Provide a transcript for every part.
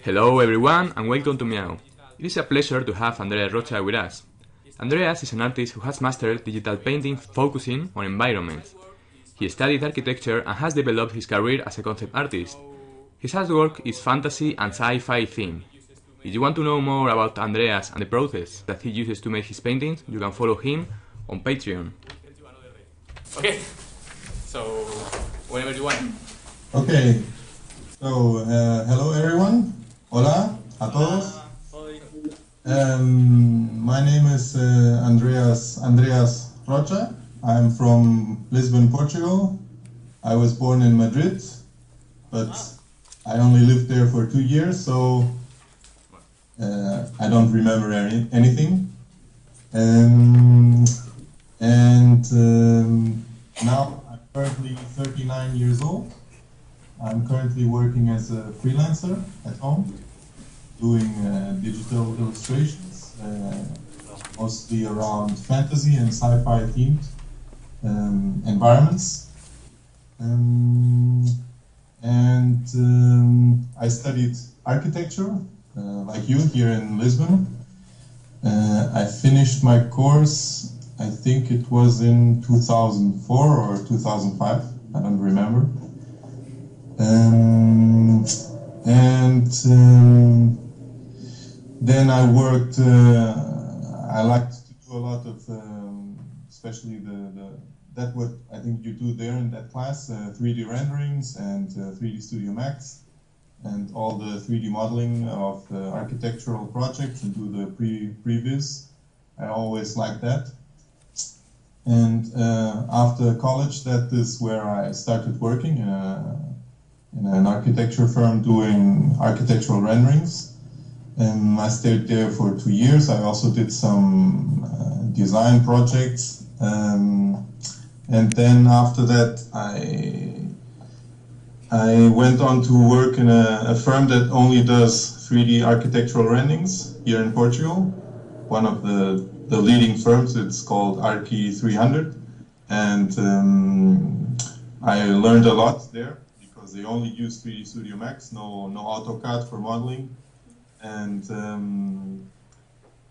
Hello everyone and welcome to MIAU. It is a pleasure to have Andreas Rocha with us. Andreas is an artist who has mastered digital painting focusing on environments. He studied architecture and has developed his career as a concept artist. His artwork is fantasy and sci-fi themed. If you want to know more about Andreas and the process that he uses to make his paintings, you can follow him on Patreon. Okay, so whenever you want. Okay, so hello everyone. Hola a todos. My name is Andreas Rocha. I'm from Lisbon, Portugal. I was born in Madrid, but I only lived there for 2 years, so I don't remember anything. Now I'm currently 39 years old. I'm currently working as a freelancer at home, doing digital illustrations, mostly around fantasy and sci-fi themed environments. I studied architecture, like you, here in Lisbon. I finished my course, I think it was in 2004 or 2005, I don't remember. Then I worked, I liked to do a lot of, especially that what I think you do there in that class, 3D renderings and 3D Studio Max, and all the 3D modeling of architectural projects and do the previs. I always liked that. And after college, that is where I started working in an architecture firm doing architectural renderings. And I stayed there for 2 years. I also did some design projects. And then after that, I went on to work in a firm that only does 3D architectural renderings here in Portugal. One of the leading firms, it's called Archi 300. And I learned a lot there, because they only use 3D Studio Max, no AutoCAD for modeling. And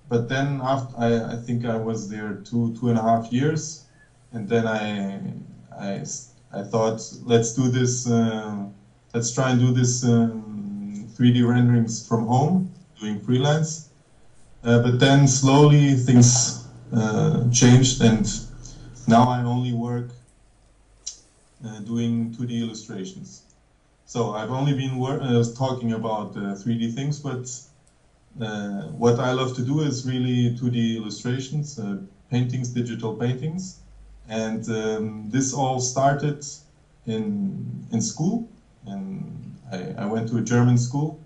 but then after I think I was there two and a half years, and then I thought, let's do this. Let's try and do this 3D renderings from home, doing freelance. But then slowly things changed, and now I only work doing 2D illustrations. So I've only been talking about 3D things, but what I love to do is really 2D illustrations, paintings, digital paintings. And this all started in school, and I went to a German school.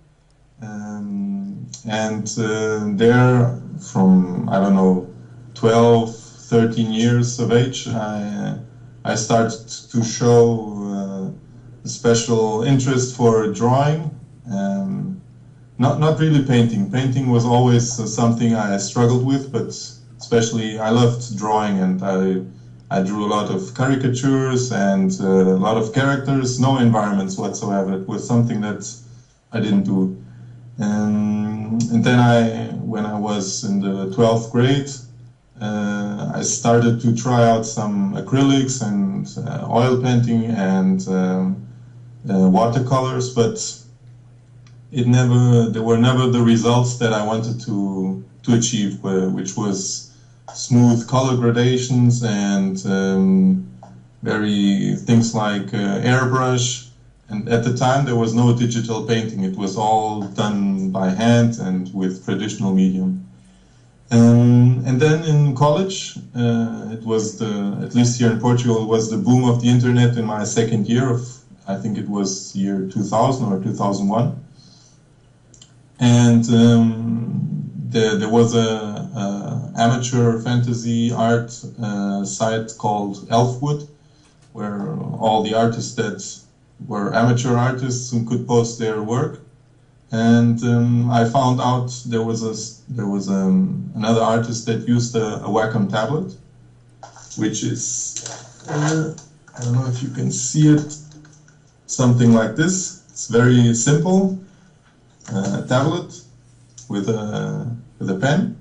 There, from, I don't know, 12, 13 years of age, I started to show a special interest for drawing, not really painting. Painting was always something I struggled with, but especially I loved drawing, and I drew a lot of caricatures and a lot of characters, no environments whatsoever. It was something that I didn't do. And then when I was in the 12th grade, I started to try out some acrylics and oil painting and watercolors, but there were never the results that I wanted to achieve, which was smooth color gradations and things like airbrush. And at the time there was no digital painting; it was all done by hand and with traditional medium. And then in college, it was at least here in Portugal, it was the boom of the internet in my second year of, I think it was year 2000 or 2001. And there was a amateur fantasy art site called Elfwood, where all the artists that were amateur artists who could post their work. And I found out there was another artist that used a Wacom tablet, which is I don't know if you can see it, something like this. It's very simple. tablet with a pen,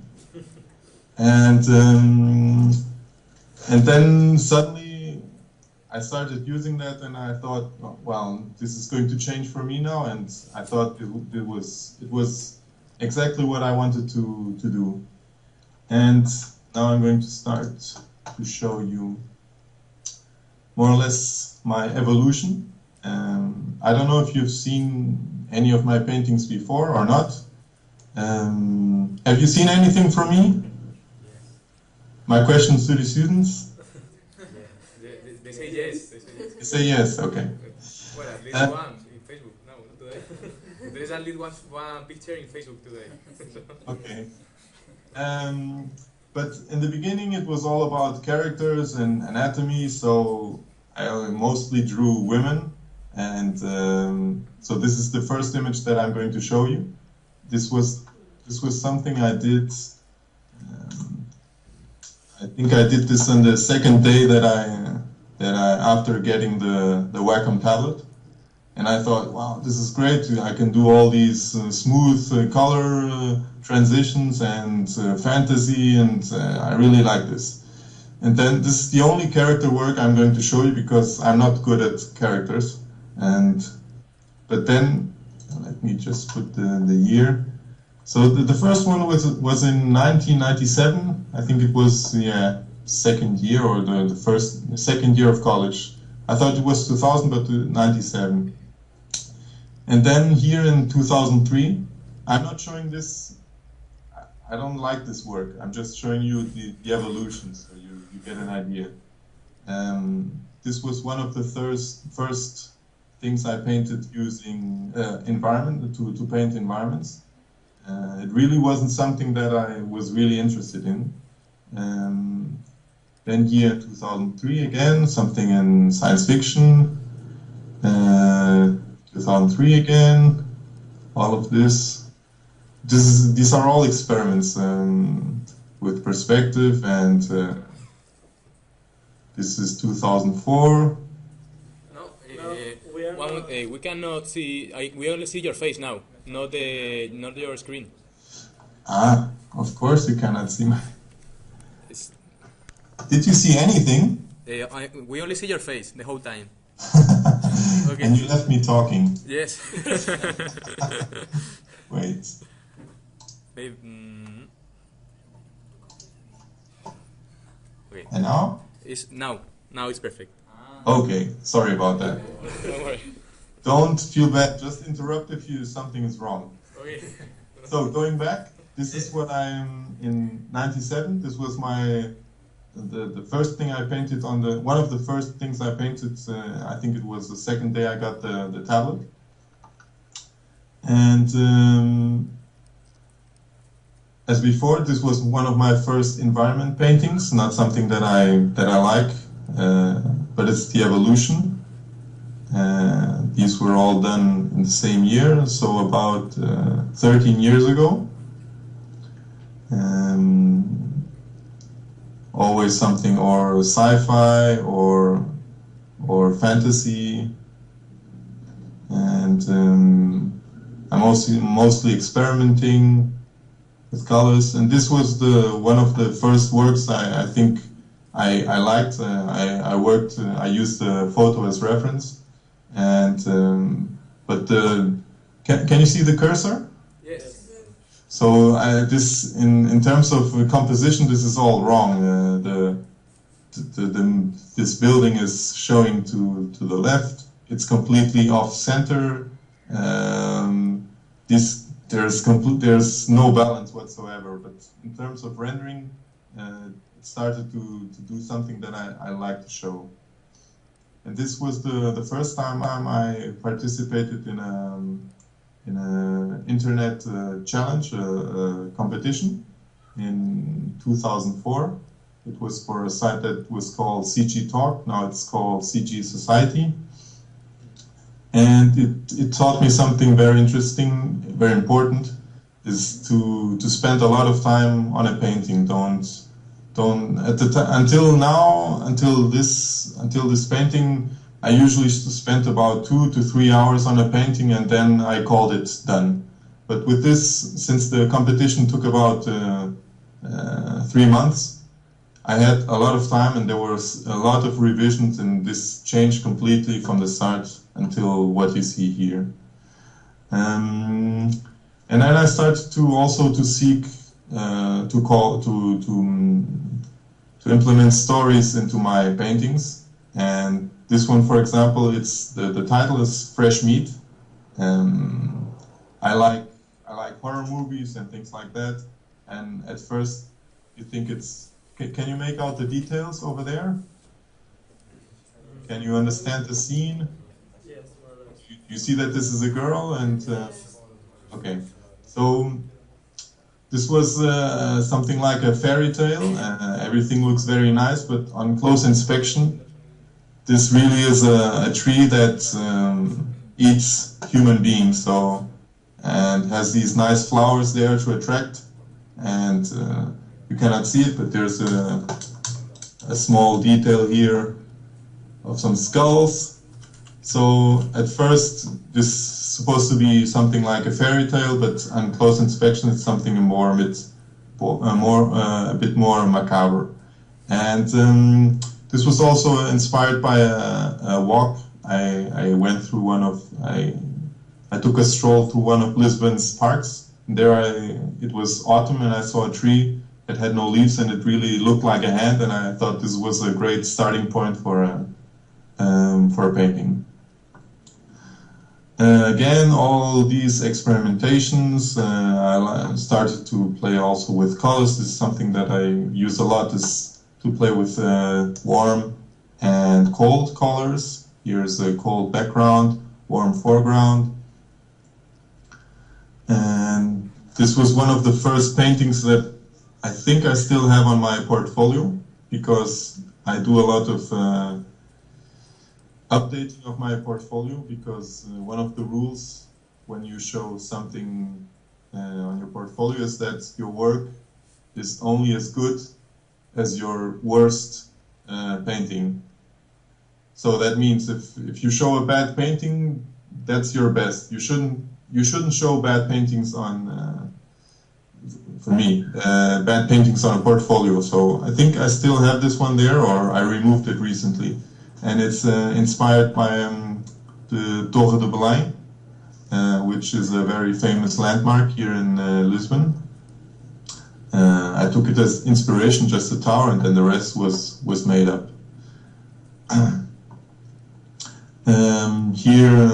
and then suddenly I started using that, and I thought, oh, well, this is going to change for me now, and I thought it was exactly what I wanted to do. And now I'm going to start to show you more or less my evolution. I don't know if you've seen any of my paintings before or not. Have you seen anything from me? My questions to the students? They say yes. They say yes, okay. Well, at least one in Facebook. No, not today. There is at least one picture in Facebook today. Okay. But in the beginning it was all about characters and anatomy, so I mostly drew women, and so this is the first image that I'm going to show you. This was something I did. I think I did this on the second day that I after getting the Wacom tablet, and I thought, wow, this is great. I can do all these smooth color transitions and fantasy, and I really like this. And then this is the only character work I'm going to show you because I'm not good at characters. But then let me just put the year. So the first one was in 1997. I think it was second year or the second year of college. I thought it was 2000, but 97. And then here in 2003, I'm not showing this. I don't like this work. I'm just showing you the evolution, so you get an idea. This was one of the first things I painted using environment to paint environments. It really wasn't something that I was really interested in. Then here 2003 again, something in science fiction. 2003 again, all of this. These are all experiments with perspective, and this is 2004. We cannot see. We only see your face now, not your screen. Ah, of course you cannot see my. Did you see anything? We only see your face the whole time. Okay. And you left me talking. Yes. Wait. Okay. And now? Now it's perfect. Okay, sorry about that. Don't worry. Don't feel bad. Just interrupt if something is wrong. Okay. So going back, this is what I'm in '97. This was the first thing I painted on one of the first things I painted. I think it was the second day I got the tablet. And as before, this was one of my first environment paintings. Not something that I like, but it's the evolution. These were all done in the same year, so about 13 years ago. Always something or sci-fi or fantasy, and I'm mostly experimenting with colors. And this was one of the first works I think I liked. I used the photo as reference, and can you see the cursor? Yes. So this, in terms of composition, this is all wrong. This building is showing to the left. It's completely off center. There's no balance whatsoever. But in terms of rendering, it started to do something that I like to show. And this was the first time I participated in an internet challenge, competition in 2004. It was for a site that was called CG Talk. Now it's called CG Society. And it taught me something very interesting, very important, is to spend a lot of time on a painting. Until this painting, I usually spent about 2 to 3 hours on a painting, and then I called it done. But with this, since the competition took about 3 months, I had a lot of time and there was a lot of revisions, and this changed completely from the start until what you see here. And then I started to also to seek to implement stories into my paintings. And this one, for example, it's the title is Fresh Meat. I like horror movies and things like that. And at first, you think it's. Can you make out the details over there? Can you understand the scene? Yes. You see that this is a girl, and okay. So this was something like a fairy tale. Everything looks very nice, but on close inspection, this really is a tree that eats human beings. So, and has these nice flowers there to attract, and you cannot see it, but there's a small detail here of some skulls. So at first, this is supposed to be something like a fairy tale, but on close inspection, it's something a bit more macabre. And this was also inspired by a walk. I went through I took a stroll through one of Lisbon's parks. There it was autumn, and I saw a tree that had no leaves, and it really looked like a hand, and I thought this was a great starting point for a painting. Again, all these experimentations, I started to play also with colors. This is something that I use a lot, is to play with warm and cold colors. Here's a cold background, warm foreground. And this was one of the first paintings that I think I still have on my portfolio, because I do a lot of updating of my portfolio, because one of the rules when you show something on your portfolio is that your work is only as good as your worst painting. So that means if you show a bad painting, that's your best. You shouldn't show bad paintings on for me, bad paintings on a portfolio. So I think I still have this one there, or I removed it recently. And it's inspired by the Torre de Belém, which is a very famous landmark here in Lisbon. I took it as inspiration, just the tower, and then the rest was made up. Here,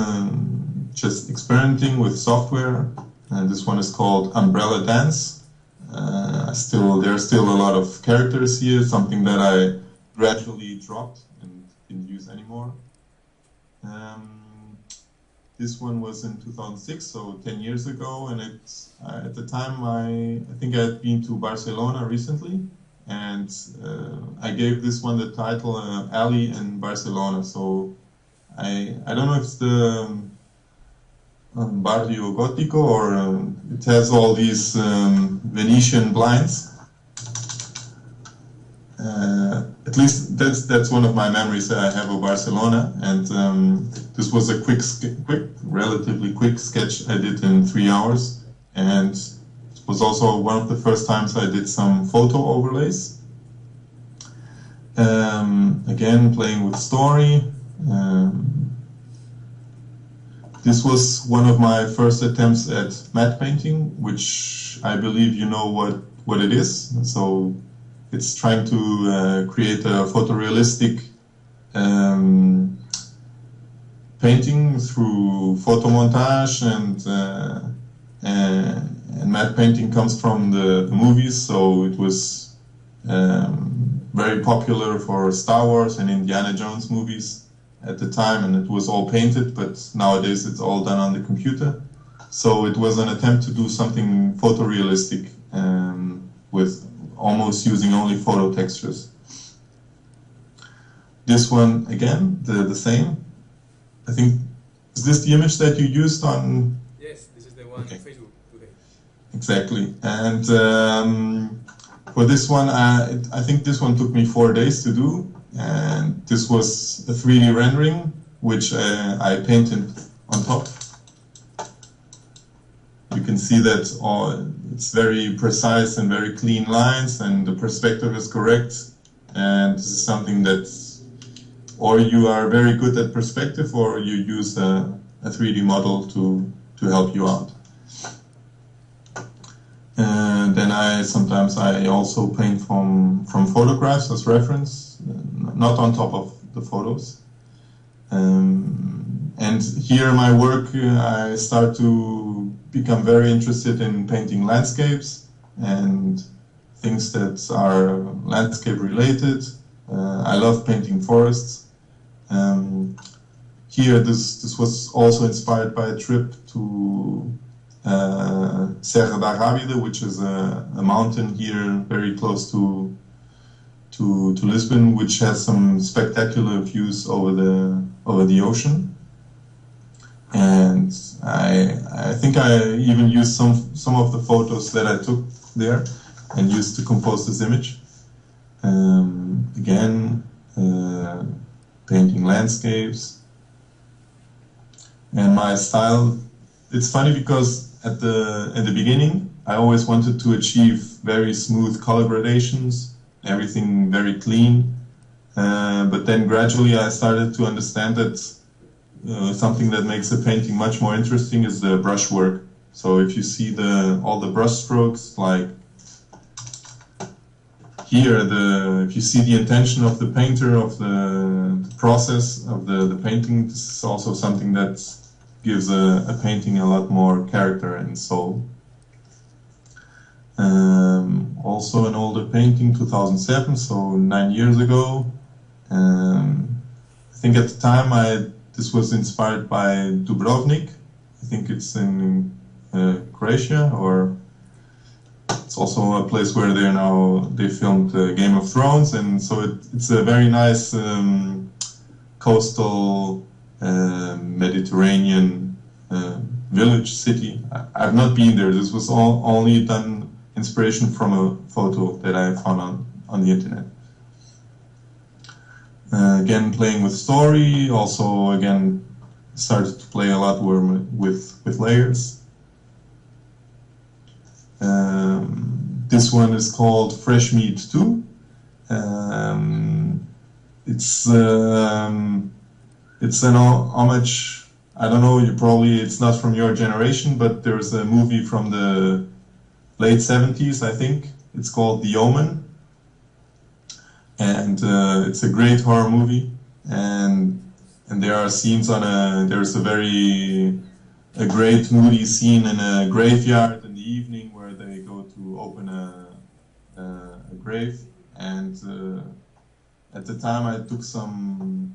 just experimenting with software, and this one is called Umbrella Dance. There are still a lot of characters here, something that I gradually dropped and didn't use anymore. This one was in 2006, so 10 years ago, and at the time I think I had been to Barcelona recently, and I gave this one the title Alley in Barcelona. So I don't know if it's the Barrio Gótico, or it has all these Venetian blinds. At least that's one of my memories that I have of Barcelona, and this was a relatively quick sketch I did in 3 hours, and it was also one of the first times I did some photo overlays. Again, playing with story. This was one of my first attempts at matte painting, which I believe you know what it is. So it's trying to create a photorealistic painting through photomontage, and matte painting comes from the movies. So it was very popular for Star Wars and Indiana Jones movies at the time, and it was all painted, but nowadays it's all done on the computer. So it was an attempt to do something photorealistic with almost using only photo textures. This one, again, the same. I think, is this the image that you used on? Yes, this is the one on Facebook today. Exactly. And for this one, I think this one took me 4 days to do. And this was a 3D rendering, which I painted on top. you can see that it's very precise and very clean lines, and the perspective is correct. And this is something that, or you are very good at perspective, or you use a 3D model to help you out. And then sometimes I also paint from photographs as reference, not on top of the photos. And here in my work, I start to become very interested in painting landscapes and things that are landscape related. I love painting forests. Here, this was also inspired by a trip to Serra da Rábida, which is a mountain here very close to Lisbon, which has some spectacular views over the ocean. And I think I even used some of the photos that I took there and used to compose this image. Again, painting landscapes. And my style, it's funny because at the beginning I always wanted to achieve very smooth color gradations, everything very clean. But then gradually I started to understand that something that makes a painting much more interesting is the brushwork. So if you see all the brush strokes, like here, if you see the intention of the painter, of the process of the painting, this is also something that gives a painting a lot more character and soul. Also an older painting, 2007, so 9 years ago. I think at the time this was inspired by Dubrovnik. I think it's in Croatia, or it's also a place where they filmed Game of Thrones, and so it's a very nice coastal Mediterranean village city. I've not been there. This was only done inspiration from a photo that I found on the internet. Again, playing with story. Also, again, started to play a lot with layers. This one is called Fresh Meat 2. It's an homage. I don't know, it's not from your generation, but there's a movie from the late 70s, I think. It's called The Omen. And it's a great horror movie. And there are scenes there's a great moody scene in a graveyard in the evening where they go to open a grave. And at the time I took some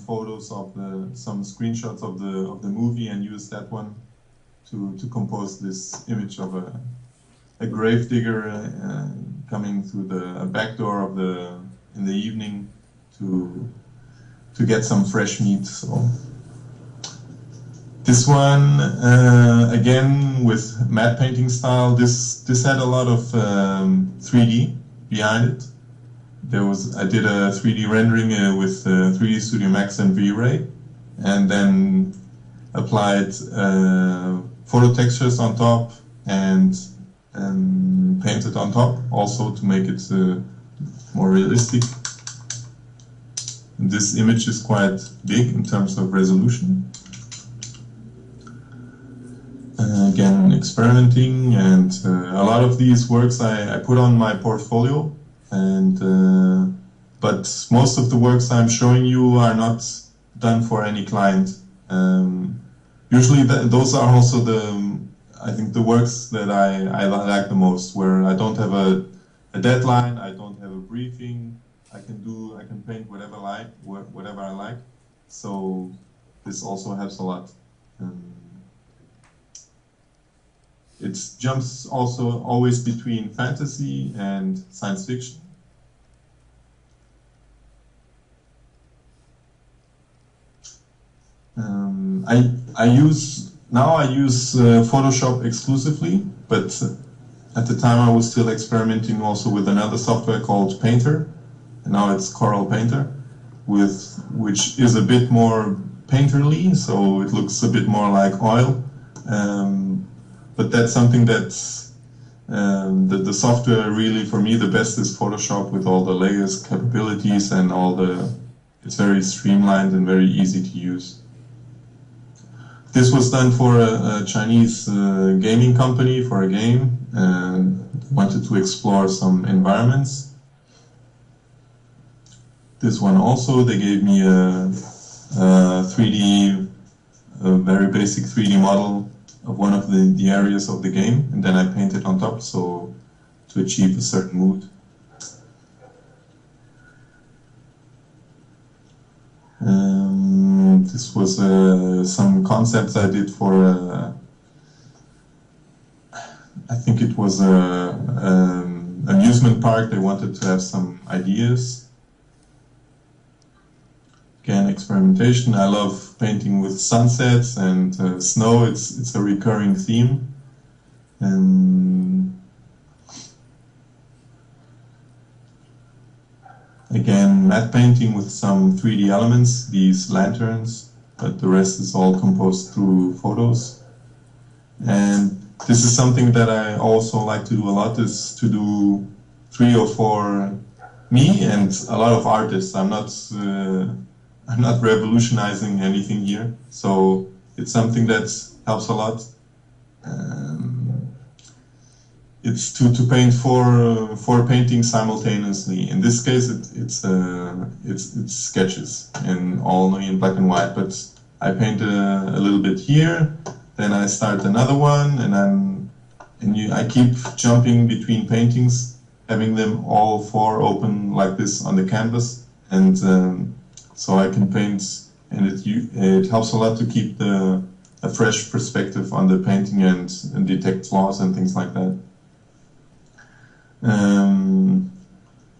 photos of some screenshots of the movie and used that one to compose this image of a grave digger coming through the back door in the evening to get some fresh meat. So this one again with matte painting style. This had a lot of 3D behind it. I did a 3D rendering with 3D Studio Max and V-Ray, and then applied photo textures on top and painted on top also to make it more realistic. And this image is quite big in terms of resolution. Again, experimenting, and a lot of these works I put on my portfolio. But most of the works I'm showing you are not done for any client. Usually those are also I think the works that I like the most, where I don't have a deadline, I don't have a briefing, I can paint whatever I like. So this also helps a lot. It jumps also always between fantasy and science fiction. I use Photoshop exclusively, but at the time I was still experimenting also with another software called Painter, and now it's Coral Painter, which is a bit more painterly, so it looks a bit more like oil. but that's something that the software really, for me, the best is Photoshop with all the layers, capabilities, and all the. It's very streamlined and very easy to use. This was done for a Chinese gaming company for a game, and wanted to explore some environments. This one also, they gave me a 3D, a very basic 3D model of one of the areas of the game, and then I painted on top, so to achieve a certain mood. This was some concepts I did for I think it was a amusement park. They wanted to have some ideas. Again, experimentation. I love painting with sunsets and snow. It's a recurring theme. Again, matte painting with some 3D elements, these lanterns, but the rest is all composed through photos. And this is something that I also like to do a lot, is to do 3 or 4, me and a lot of artists. I'm not revolutionizing anything here, so it's something that helps a lot. It's to paint four paintings simultaneously. In this case, it's sketches and all in black and white. But I paint a little bit here, then I start another one, and I keep jumping between paintings, having them all 4 open like this on the canvas, and so I can paint, and it helps a lot to keep a fresh perspective on the painting and detect flaws and things like that.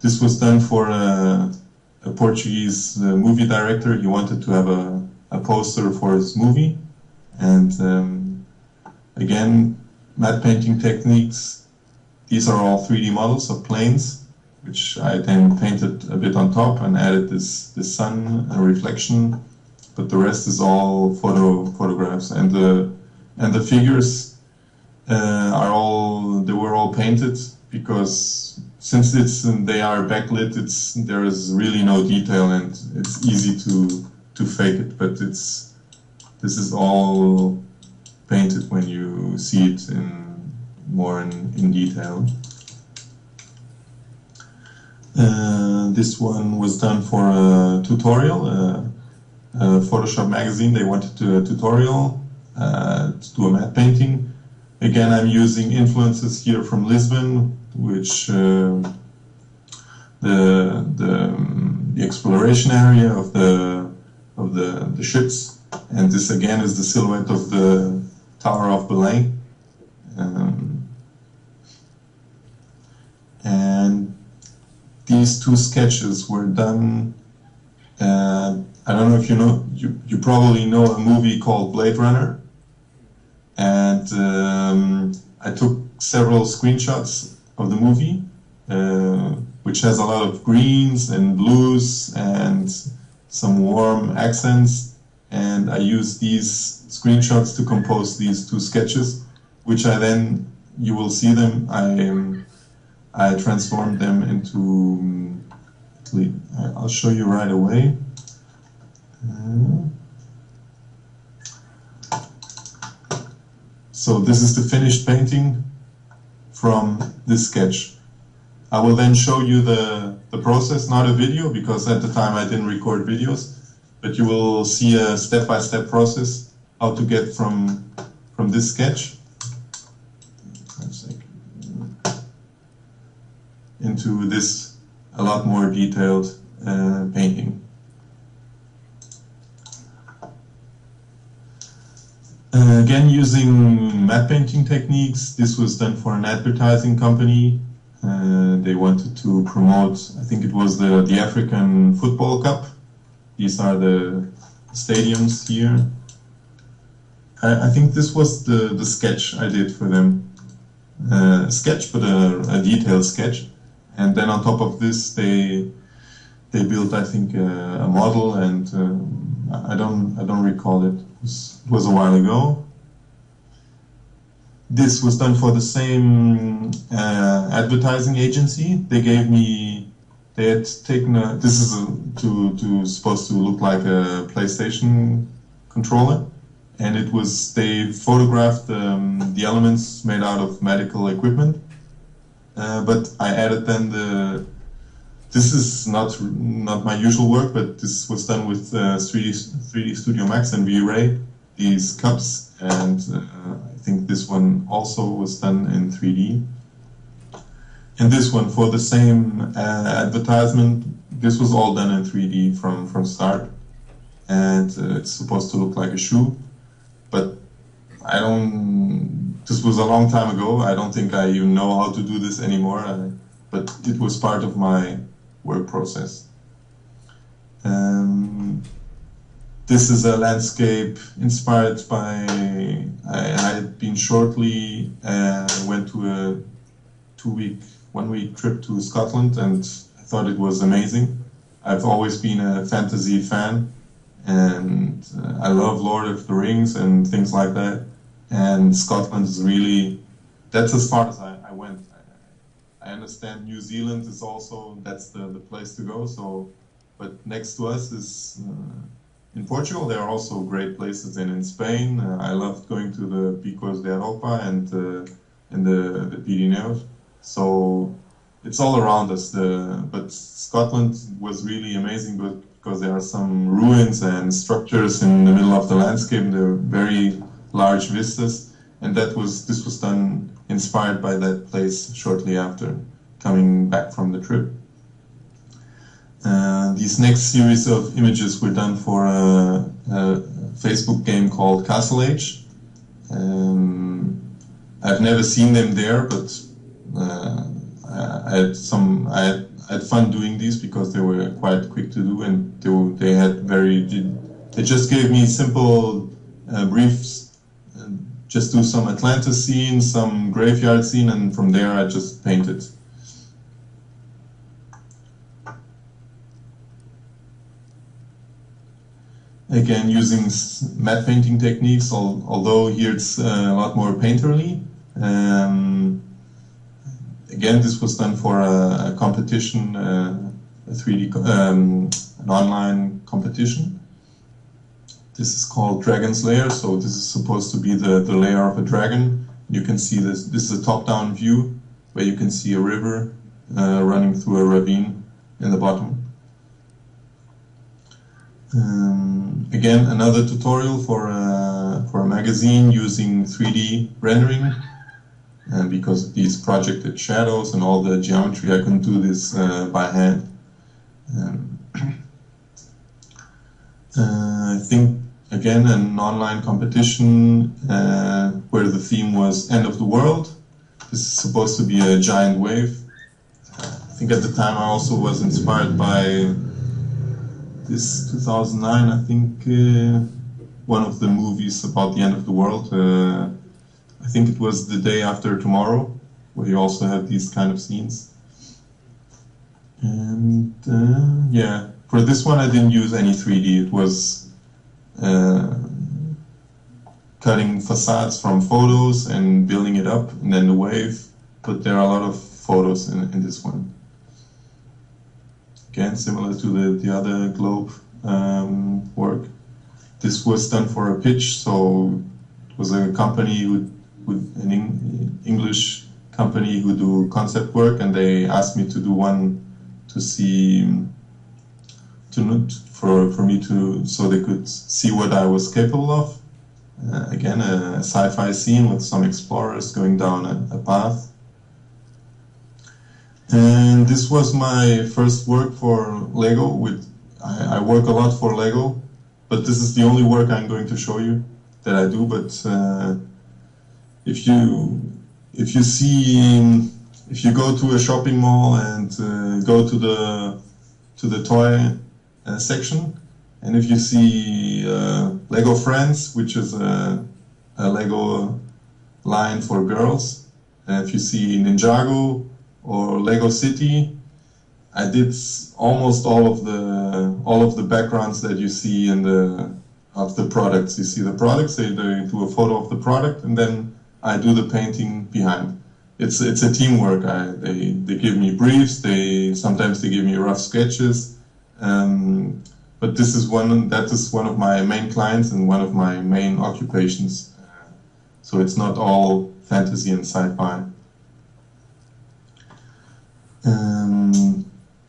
This was done for a Portuguese movie director. He wanted to have a poster for his movie, and again, matte painting techniques. These are all 3D models of planes, which I then painted a bit on top and added this sun reflection, but the rest is all photographs, and the figures they were all painted, because since they are backlit, there is really no detail, and it's easy to fake it. But this is all painted when you see it more in detail. This one was done for a tutorial, a Photoshop magazine. They wanted to do a tutorial to do a matte painting. Again, I'm using influences here from Lisbon, which the exploration area of the ships, and this again is the silhouette of the Tower of Belém. And these 2 sketches were done. I don't know if you know. You probably know a movie called Blade Runner, and I took several screenshots of the movie, which has a lot of greens and blues and some warm accents, and I used these screenshots to compose these 2 sketches, which I then, you will see them, I transformed them into, I'll show you right away. So this is the finished painting from this sketch. I will then show you the process, not a video, because at the time I didn't record videos, but you will see a step-by-step process how to get from this sketch into this a lot more detailed painting. Again, using matte painting techniques. This was done for an advertising company. They wanted to promote, I think it was the African Football Cup. These are the stadiums here. I think this was the sketch I did for them. Sketch, but a detailed sketch. And then on top of this, they built, I think, a model, and I don't recall it. It was a while ago. this was done for the same advertising agency. They gave me, they had taken a, this is supposed to look like a PlayStation controller, and it was, they photographed the elements made out of medical equipment, but I added then this is not my usual work, but this was done with 3D Studio Max and V-Ray, these cups, and I think this one also was done in 3D. And this one, for the same advertisement, this was all done in 3D from start. And it's supposed to look like a shoe, but this was a long time ago. I don't think I even know how to do this anymore, but it was part of my work process. This is a landscape inspired by, I had been shortly, went to a 1 week trip to Scotland, and I thought it was amazing. I've always been a fantasy fan, and I love Lord of the Rings and things like that. And Scotland is really, that's as far as I went. I understand New Zealand is also, that's the place to go. So, but next to us is in Portugal. There are also great places, and in Spain, I loved going to the Picos de Europa and the Pirineos. So it's all around us. But Scotland was really amazing, because there are some ruins and structures in the middle of the landscape. They're very large vistas, and this was done inspired by that place shortly after coming back from the trip. These next series of images were done for a Facebook game called Castle Age. I've never seen them there, but I had fun doing these because they were quite quick to do, and they just gave me simple briefs. Just do some Atlantis scene, some graveyard scene, and from there I just painted. Again, using matte painting techniques, although here it's a lot more painterly. Again, this was done for a competition, a 3D, an online competition. This is called Dragon's Lair, so this is supposed to be the lair of a dragon. You can see this is a top-down view, where you can see a river running through a ravine in the bottom. Again, another tutorial for a magazine using 3D rendering. And because of these projected shadows and all the geometry, I couldn't do this by hand. I think, again, an online competition where the theme was End of the World. This is supposed to be a giant wave. I think at the time I also was inspired by this 2009, I think, one of the movies about the end of the world. I think it was The Day After Tomorrow, where you also have these kind of scenes. And yeah, for this one I didn't use any 3D. It was cutting facades from photos and building it up, and then the wave. But there are a lot of photos in this one. Again, similar to the other globe work. This was done for a pitch, so it was a company an English company who do concept work, and they asked me to do one to see, for me to, so they could see what I was capable of. Again, a sci-fi scene with some explorers going down a path. And this was my first work for Lego. I work a lot for Lego, but this is the only work I'm going to show you that I do. But if you go to a shopping mall and go to the toy section, and if you see Lego Friends, which is a Lego line for girls, and if you see Ninjago or Lego City, I did almost all of the backgrounds that you see of the products. You see the products, they do a photo of the product, and then I do the painting behind. It's a teamwork. They give me briefs. Sometimes they give me rough sketches. But that is one of my main clients and one of my main occupations. So it's not all fantasy and sci-fi.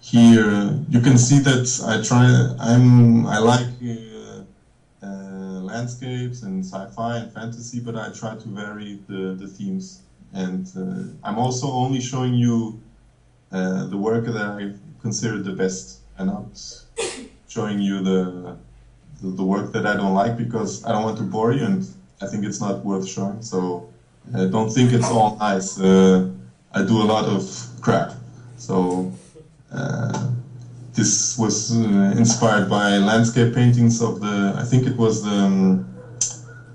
Here you can see that I like landscapes and sci-fi and fantasy, but I try to vary the themes. And I'm also only showing you the work that I consider the best, and not showing you the work that I don't like, because I don't want to bore you, and I think it's not worth showing. So don't think it's all nice. I do a lot of crap. So this was inspired by landscape paintings of I think it was the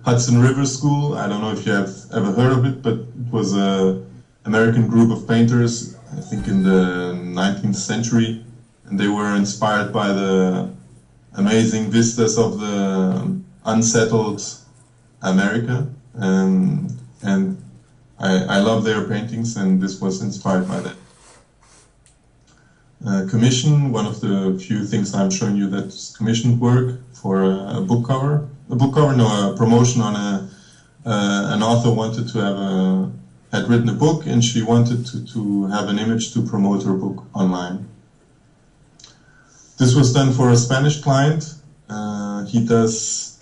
Hudson River School. I don't know if you have ever heard of it, but it was an American group of painters, I think in the 19th century, and they were inspired by the amazing vistas of the unsettled America, and I love their paintings, and this was inspired by that. Commission, one of the few things I'm showing you that's commissioned work for a book cover. A promotion on an author wanted to had written a book, and she wanted to have an image to promote her book online. This was done for a Spanish client. He does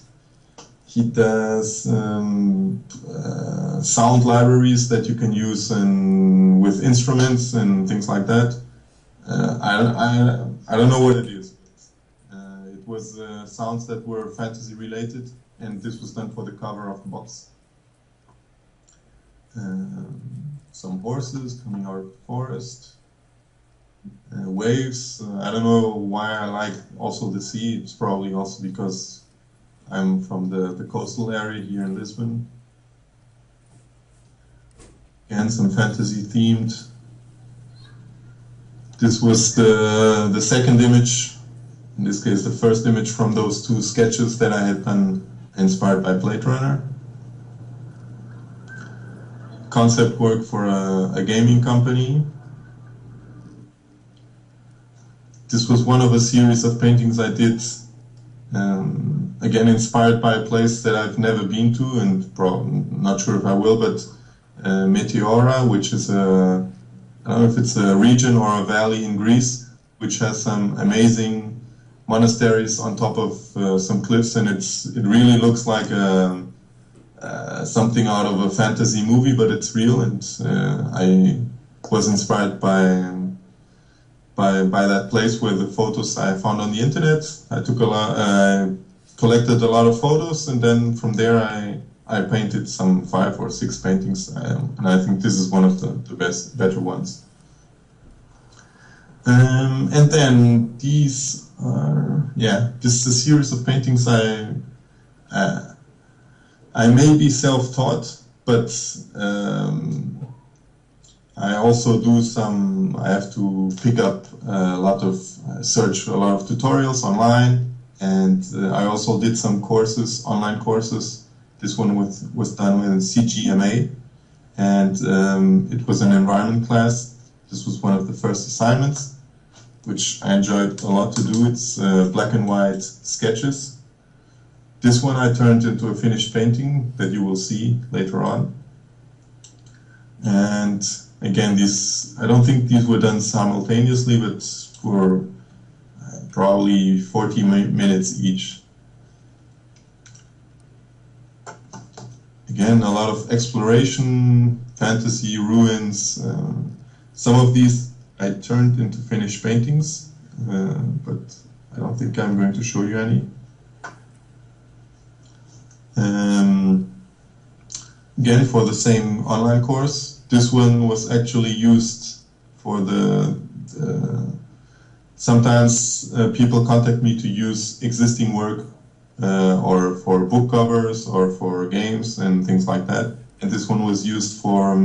sound libraries that you can use with instruments and things like that. I don't know what it is. It was sounds that were fantasy related, and this was done for the cover of the box. Some horses coming out of the forest. Waves. I don't know why I like also the sea. It's probably also because I'm from the coastal area here in Lisbon. Again, some fantasy themed. This was the second image, in this case the first image from those two sketches that I had done inspired by Blade Runner. Concept work for a gaming company. This was one of a series of paintings I did, again inspired by a place that I've never been to, and not sure if I will, but Meteora, which is I don't know if it's a region or a valley in Greece, which has some amazing monasteries on top of some cliffs, and it really looks like something out of a fantasy movie, but it's real, and I was inspired by that place with the photos I found on the internet. I collected a lot of photos, and then from there I painted some 5 or 6 paintings, and I think this is one of the better ones. And then these are, this is a series of paintings I may be self-taught, but I also do I have to pick up search a lot of tutorials online, and I also did some online courses. This one was done with CGMA, and it was an environment class. This was one of the first assignments, which I enjoyed a lot to do. It's black and white sketches. This one I turned into a finished painting that you will see later on. And again, I don't think these were done simultaneously, but for probably 40 minutes each. Again, a lot of exploration, fantasy, ruins. Some of these I turned into finished paintings, but I don't think I'm going to show you any. Again, for the same online course, this one was actually used for sometimes people contact me to use existing work or for book covers or for games and things like that. And this one was used for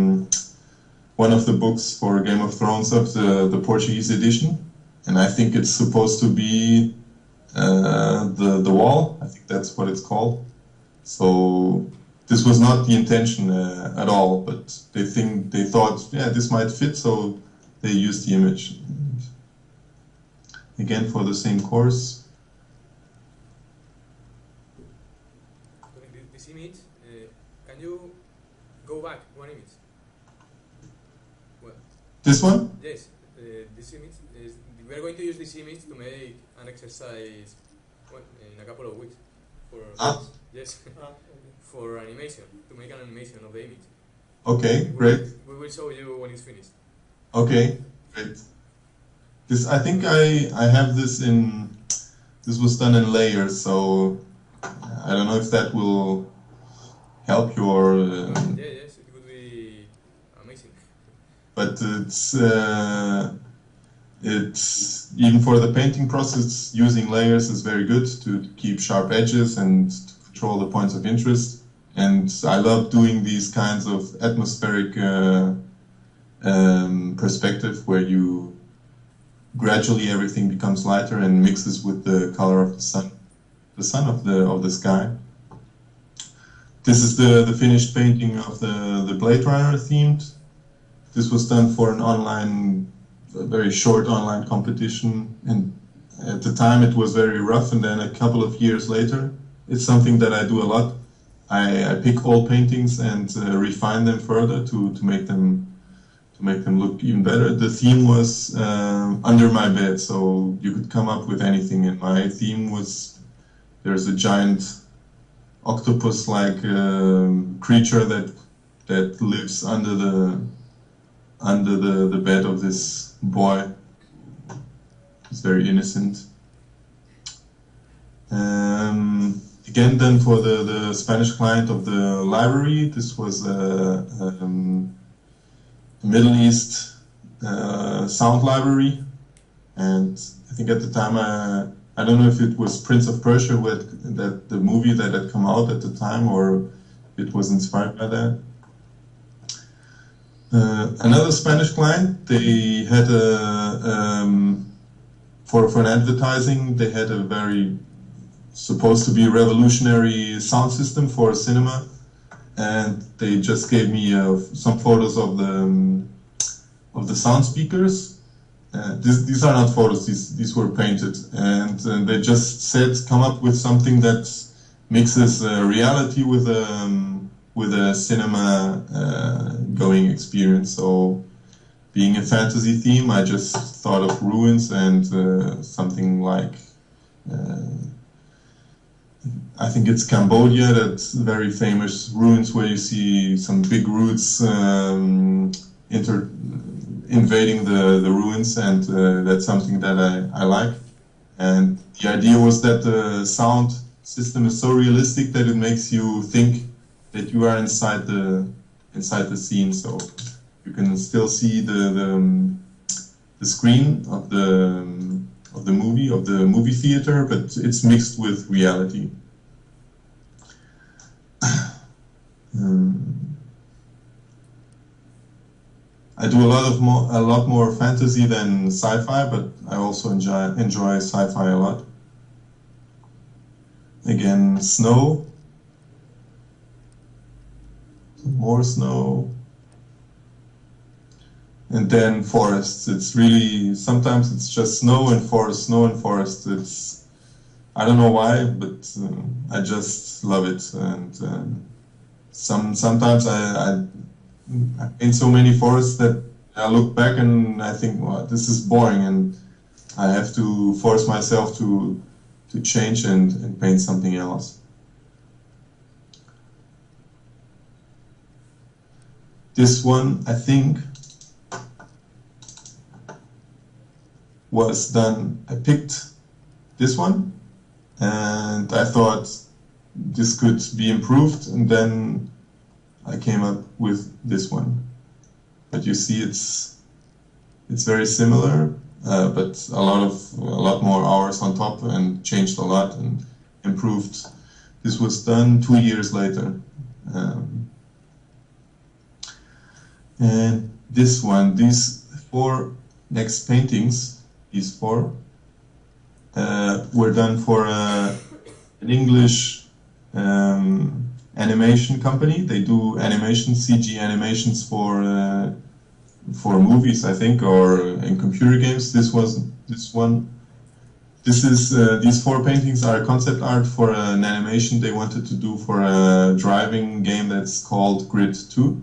one of the books for Game of Thrones of the Portuguese edition. And I think it's supposed to be the wall. I think that's what it's called. So this was not the intention at all, but they thought, yeah, this might fit, so they used the image. And again, for the same course. This image, can you go back one image? Well, this one? yes, this image is. We are going to use this image to make an exercise in a couple of weeks. Yes, for animation, to make an animation of the image. Okay, great. We will show you when it's finished. Okay, great. This, I think I have this in. This was done in Lair, so I don't know if that will help your. Yes, it would be amazing. But it's even for the painting process, using layers is very good to keep sharp edges and to control the points of interest. And I love doing these kinds of atmospheric perspective where you gradually everything becomes lighter and mixes with the color of the sun of the sky. This is the finished painting of the Blade Runner themed. This was done for a very short online competition, and at the time it was very rough, and then a couple of years later, it's something that I do a lot. I pick old paintings and refine them further to make them look even better. The theme was under my bed, so you could come up with anything, and my theme was there's a giant octopus-like creature that lives under the bed of this boy. He's very innocent. Again, then for the Spanish client of the library, this was a Middle East sound library, and I think at the time I don't know if it was Prince of Persia the movie that had come out at the time, or it was inspired by that. Another Spanish client, they had for an advertising, they had a very supposed to be revolutionary sound system for cinema, and they just gave me some photos of the sound speakers. These are not photos; these were painted, and they just said, come up with something that mixes reality with a cinema going experience. So, being a fantasy theme, I just thought of ruins and something like. I think it's Cambodia, that's very famous ruins where you see some big roots invading the ruins, and that's something that I like. And the idea was that the sound system is so realistic that it makes you think that you are inside the scene, so you can still see the screen of the movie theater, but it's mixed with reality. I do a lot more fantasy than sci-fi, but I also enjoy sci-fi a lot. Again, snow, more snow, and then forests. It's really, sometimes it's just snow and forest, It's, I don't know why, but I just love it. And sometimes I in so many forests that I look back and I think, well, this is boring, and I have to force myself to change and paint something else. This one, I think, was done, I picked this one, and I thought this could be improved, and then I came up with this one. But you see, it's very similar, but a lot more hours on top, and changed a lot and improved. This was done 2 years later. And this one, these 4 next paintings, these 4, were done for an English animation company. They do animation, CG animations for movies, I think, or in computer games. This one. This is these 4 paintings are concept art for an animation they wanted to do for a driving game that's called Grid 2.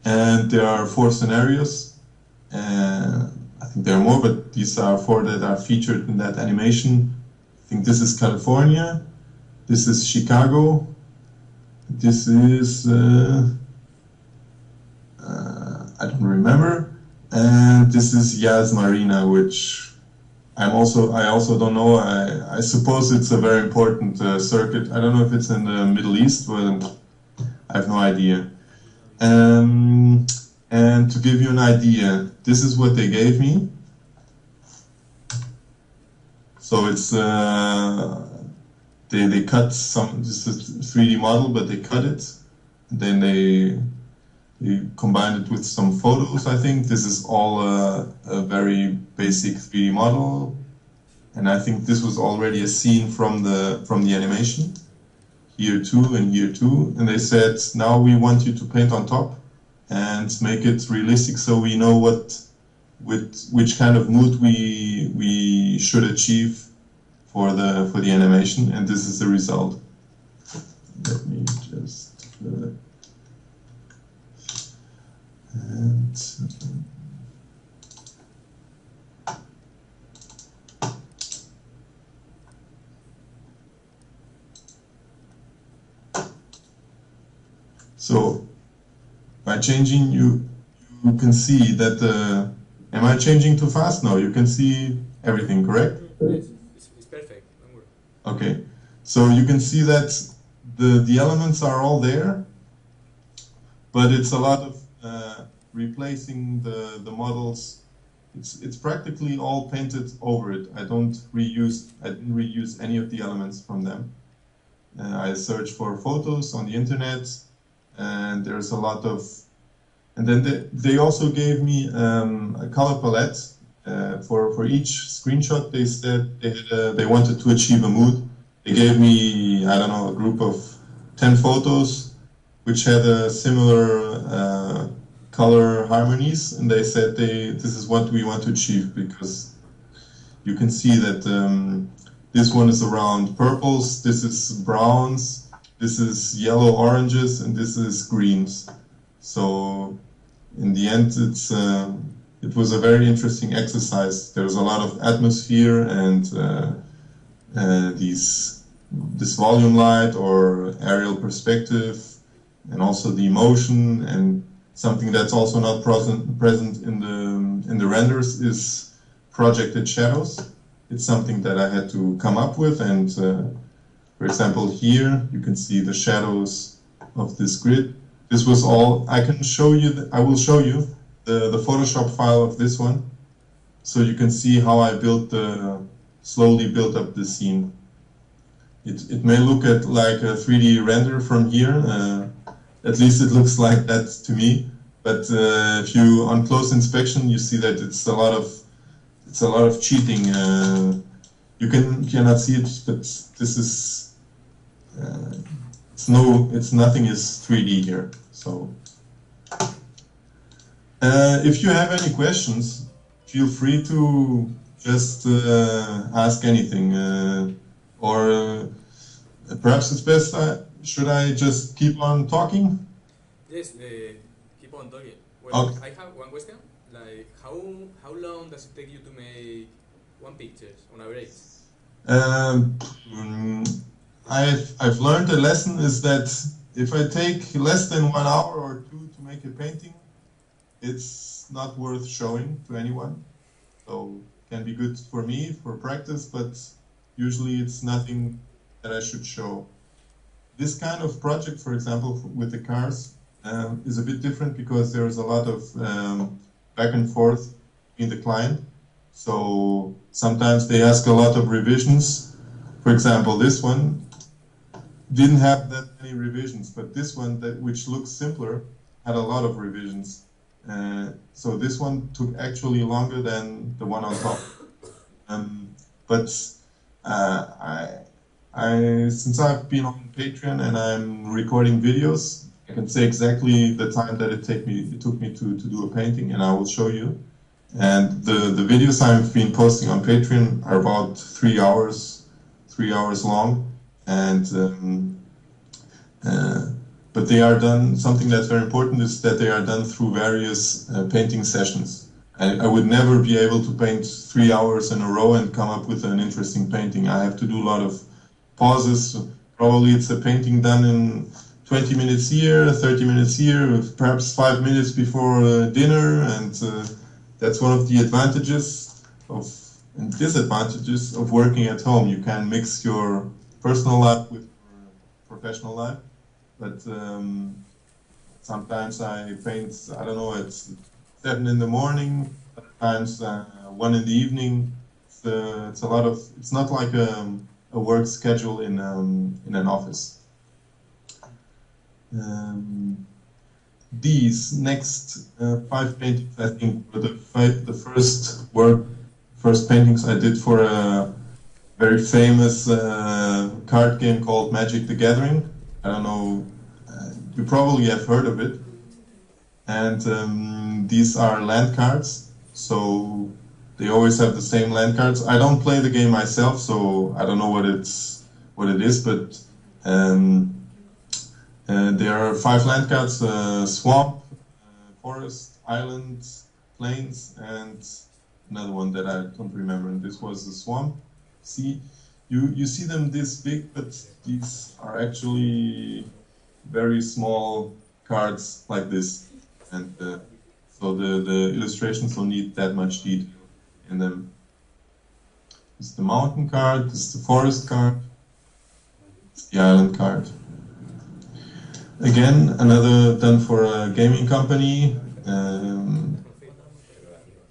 And there are 4 scenarios. I think there are more, but these are 4 that are featured in that animation. I think this is California. This is Chicago. This is I don't remember. And this is Yas Marina, which I also don't know. I suppose it's a very important circuit. I don't know if it's in the Middle East, but I have no idea. And to give you an idea, this is what they gave me. So it's they cut some. This is a 3D model, but they cut it. And then they combined it with some photos, I think. This is all a very basic 3D model. And I think this was already a scene from the animation. Here too and here too. And they said, now we want you to paint on top and make it realistic so we know which kind of mood we should achieve for the animation. And this is the result. Let me just... So by changing, you can see that. Am I changing too fast? No, you can see everything, correct? Yes, it's perfect. Don't worry. Okay, so you can see that the elements are all there, but it's a lot of replacing the models. It's practically all painted over it. I didn't reuse any of the elements from them. I searched for photos on the internet, and there's a lot of. And then they also gave me a color palette for each screenshot. They said they wanted to achieve a mood. They gave me, I don't know, a group of 10 photos which had a similar color harmonies, and they said this is what we want to achieve, because you can see that this one is around purples, this is browns, this is yellow oranges, and this is greens. So in the end, it was a very interesting exercise. There was a lot of atmosphere and this volume light or aerial perspective, and also the emotion. And something that's also not present in the renders is projected shadows. It's something that I had to come up with, and for example here you can see the shadows of this grid. This was all. I can show you. I will show you the Photoshop file of this one, so you can see how I slowly built up the scene. It may look like a 3D render from here. At least it looks like that to me. But if you on close inspection, you see that it's a lot of cheating. You cannot see it, but this is nothing is 3D here. So if you have any questions, feel free to just ask anything, or perhaps it's best. Should I just keep on talking? Yes, keep on talking. Well, Okay. I have one question. Like, how long does it take you to make one picture on average? I've learned a lesson is that if I take less than 1 hour or 2 to make a painting, it's not worth showing to anyone. So it can be good for me for practice, but usually it's nothing that I should show. This kind of project, for example, with the cars, is a bit different because there's a lot of back and forth in the client. So sometimes they ask a lot of revisions. For example, this one didn't have that many revisions, but this one, which looks simpler, had a lot of revisions. So this one took actually longer than the one on top. But Since I've been on Patreon and I'm recording videos, I can say exactly the time that it took me to do a painting, and I will show you. And the videos I've been posting on Patreon are about 3 hours long, and but they are done. Something that's very important is that they are done through various painting sessions. I would never be able to paint 3 hours in a row and come up with an interesting painting. I have to do a lot of pauses. Probably it's a painting done in 20 minutes here, 30 minutes here, perhaps 5 minutes before dinner, and that's one of the advantages and disadvantages of working at home. You can mix your personal life with your professional life, but sometimes I paint, I don't know, at 7 in the morning, sometimes 1 in the evening. It's a lot of, it's not like a work schedule in an office. These next 5 paintings, I think, were the first paintings I did for a very famous card game called Magic the Gathering. I don't know, you probably have heard of it. And these are land cards, so they always have the same land cards. I don't play the game myself, so I don't know what it is, but there are 5 land cards: swamp, forest, island, plains, and another one that I don't remember. And this was the swamp. See, you see them this big, but these are actually very small cards like this, and so the illustrations don't need that much detail in them. This is the mountain card. This is the forest card. This is the island card. Again, another done for a gaming company.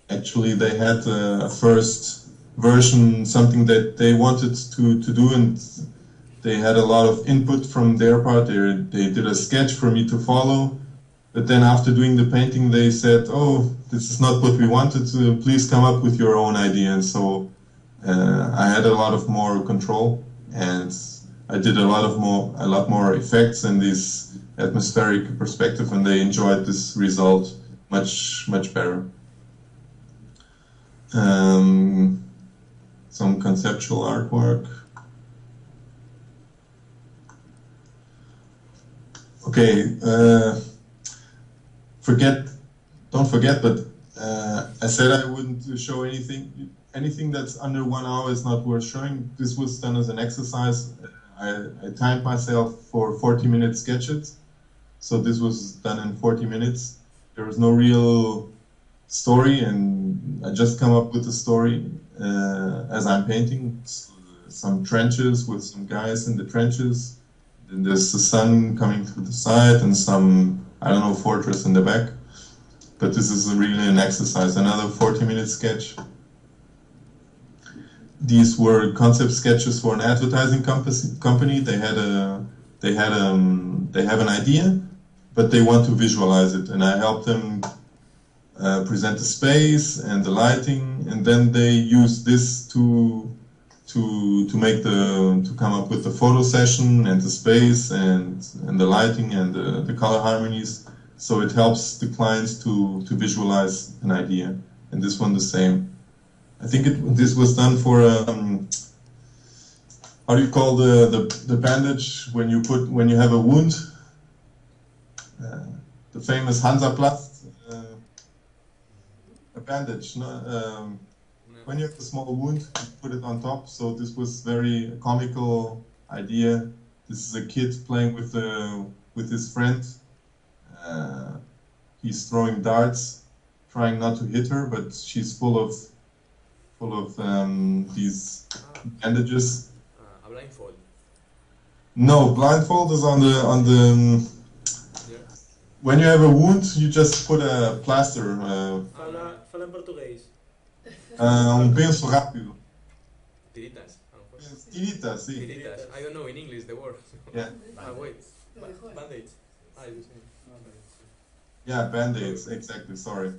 Actually, they had a first version, something that they wanted to do, and they had a lot of input from their part. They did a sketch for me to follow, but then after doing the painting, they said, "Oh, this is not what we wanted. Please come up with your own idea." And so I had a lot of more control, and I did a lot more effects and this atmospheric perspective, and they enjoyed this result much better. Some conceptual artwork. Okay, don't forget, but I said I wouldn't show anything that's under 1 hour is not worth showing. This was done as an exercise. I timed myself for 40-minute sketches, so this was done in 40 minutes. There was no real story, and I just come up with a story as I'm painting. Some trenches with some guys in the trenches. Then there's the sun coming through the side and some, I don't know, fortress in the back. But this is really an exercise. Another 40-minute sketch. These were concept sketches for an advertising company. They have an idea, but they want to visualize it, and I helped them present the space and the lighting, and then they use this to come up with the photo session and the space and the lighting and the color harmonies. So it helps the clients to visualize an idea. And this one the same. I think this was done for how do you call the bandage when you have a wound? The famous Hansaplast, a bandage. No? When you have a small wound, you put it on top. So this was very comical idea. This is a kid playing with his friend. He's throwing darts, trying not to hit her, but she's full of these bandages. A blindfold. No, blindfold is on the. Yeah. When you have a wound, you just put a plaster. Fala em português. Penso rápido. Tiritas. Tiritas, sí. Tiritas. I don't know in English the word. Yeah. Wait. Band-aids. You say. Yeah, band-aids, exactly, sorry.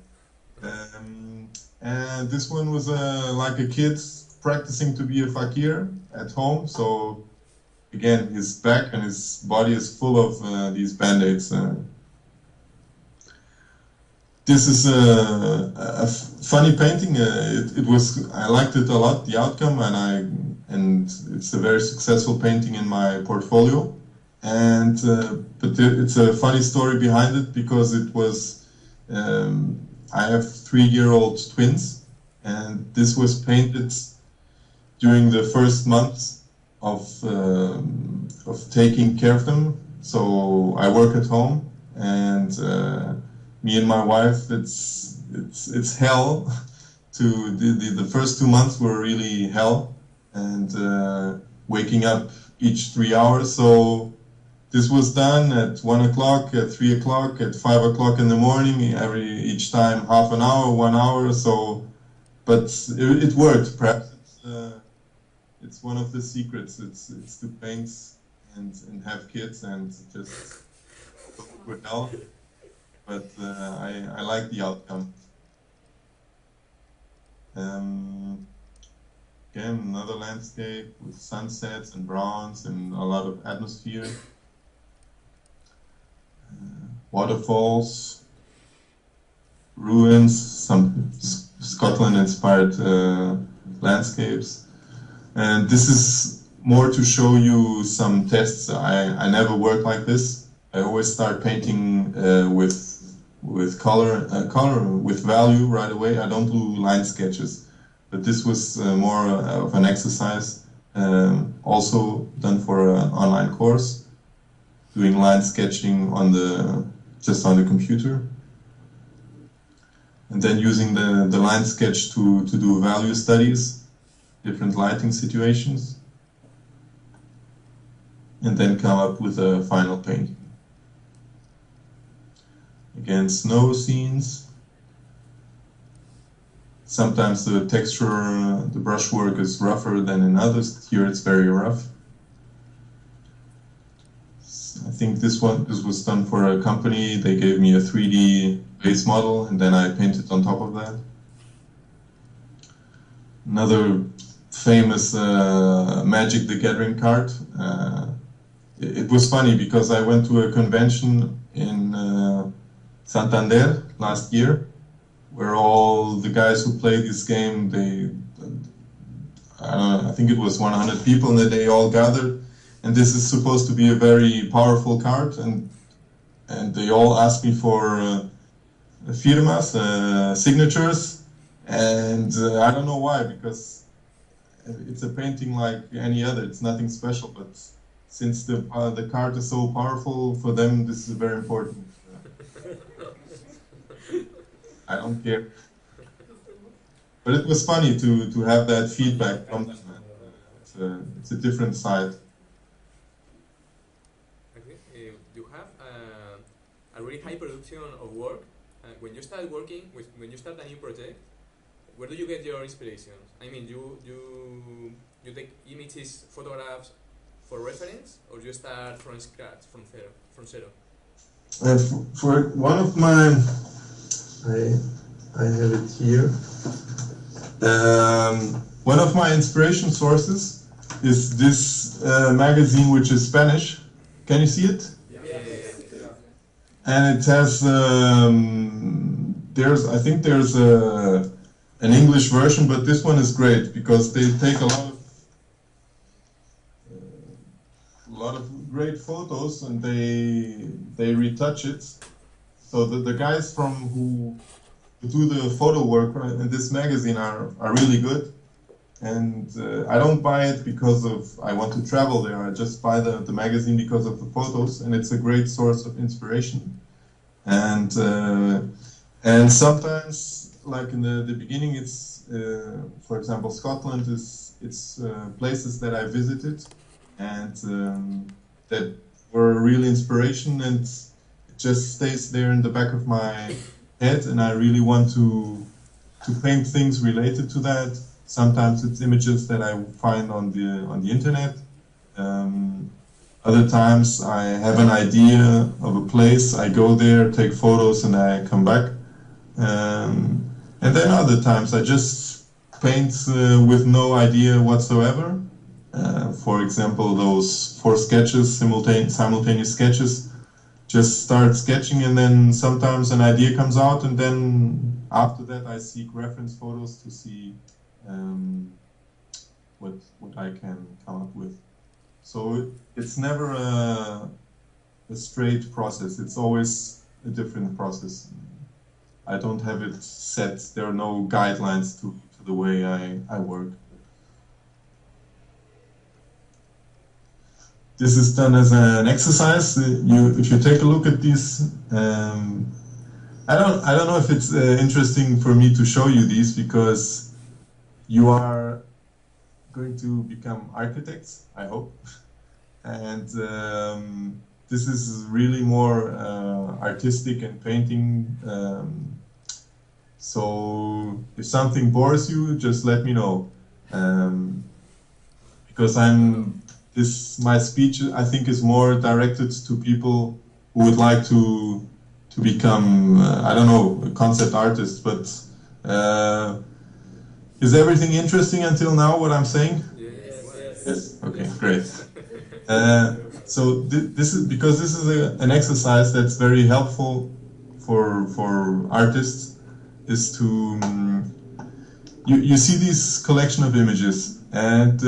And this one was like a kid practicing to be a fakir at home, so again, his back and his body is full of these band-aids. This is a funny painting. I liked it a lot, the outcome, and it's a very successful painting in my portfolio. And but it's a funny story behind it, because it was I have 3-year-old twins, and this was painted during the first months of taking care of them. So I work at home, and me and my wife, it's hell. The first 2 months were really hell, and waking up each 3 hours. So this was done at 1 o'clock, at 3 o'clock, at 5 o'clock in the morning. Each time half an hour, 1 hour. So, but it worked. Perhaps it's one of the secrets. It's to paint and have kids and just go with hell. But I like the outcome. Again, another landscape with sunsets and browns and a lot of atmosphere. Waterfalls, ruins, some Scotland-inspired landscapes. And this is more to show you some tests. I never work like this. I always start painting with color, with value right away. I don't do line sketches, but this was more of an exercise, also done for an online course, doing line sketching just on the computer, and then using the line sketch to do value studies, different lighting situations, and then come up with a final painting. Again, snow scenes. Sometimes the texture, the brushwork is rougher than in others. Here it's very rough. I think this was done for a company. They gave me a 3D base model, and then I painted on top of that. Another famous Magic the Gathering card. It was funny because I went to a convention in Santander last year, where all the guys who play this game, I think it was 100 people, and they all gathered. And this is supposed to be a very powerful card, and they all asked me for firmas, signatures, and I don't know why, because it's a painting like any other. It's nothing special, but since the card is so powerful, for them this is very important. I don't care. But it was funny to have that feedback from them. It's a different side. Okay. You have a really high production of work. When you start working, when you start a new project, where do you get your inspirations? I mean, you take images, photographs for reference, or you start from scratch, from zero? For one of my, I have it here. One of my inspiration sources is this magazine, which is Spanish. Can you see it? Yeah. And it has, I think there's an English version, but this one is great because they take a lot of great photos and they retouch it. So the guys who do the photo work in this magazine are really good. And I don't buy it because I want to travel there. I just buy the magazine because of the photos, and it's a great source of inspiration. And sometimes, like in the beginning, it's for example, Scotland it's places that I visited and that were a real inspiration, and it just stays there in the back of my head, and I really want to paint things related to that. Sometimes it's images that I find on the internet. Other times I have an idea of a place, I go there, take photos, and I come back. And then other times I just paint with no idea whatsoever. for example, those 4 sketches, simultaneous sketches, just start sketching, and then sometimes an idea comes out, and then after that I seek reference photos to see what I can come up with. So it's never a straight process. It's always a different process. I don't have it set. There are no guidelines to the way I work. This is done as an exercise. If you take a look at these, I don't know if it's interesting for me to show you these, because you are going to become architects, I hope. And this is really more artistic and painting. So if something bores you, just let me know. Because my speech, I think, is more directed to people who would like to become, I don't know, a concept artist. But is everything interesting until now, what I'm saying? Yes. Okay, great. So this is an exercise that's very helpful for artists. Is to you see this collection of images, and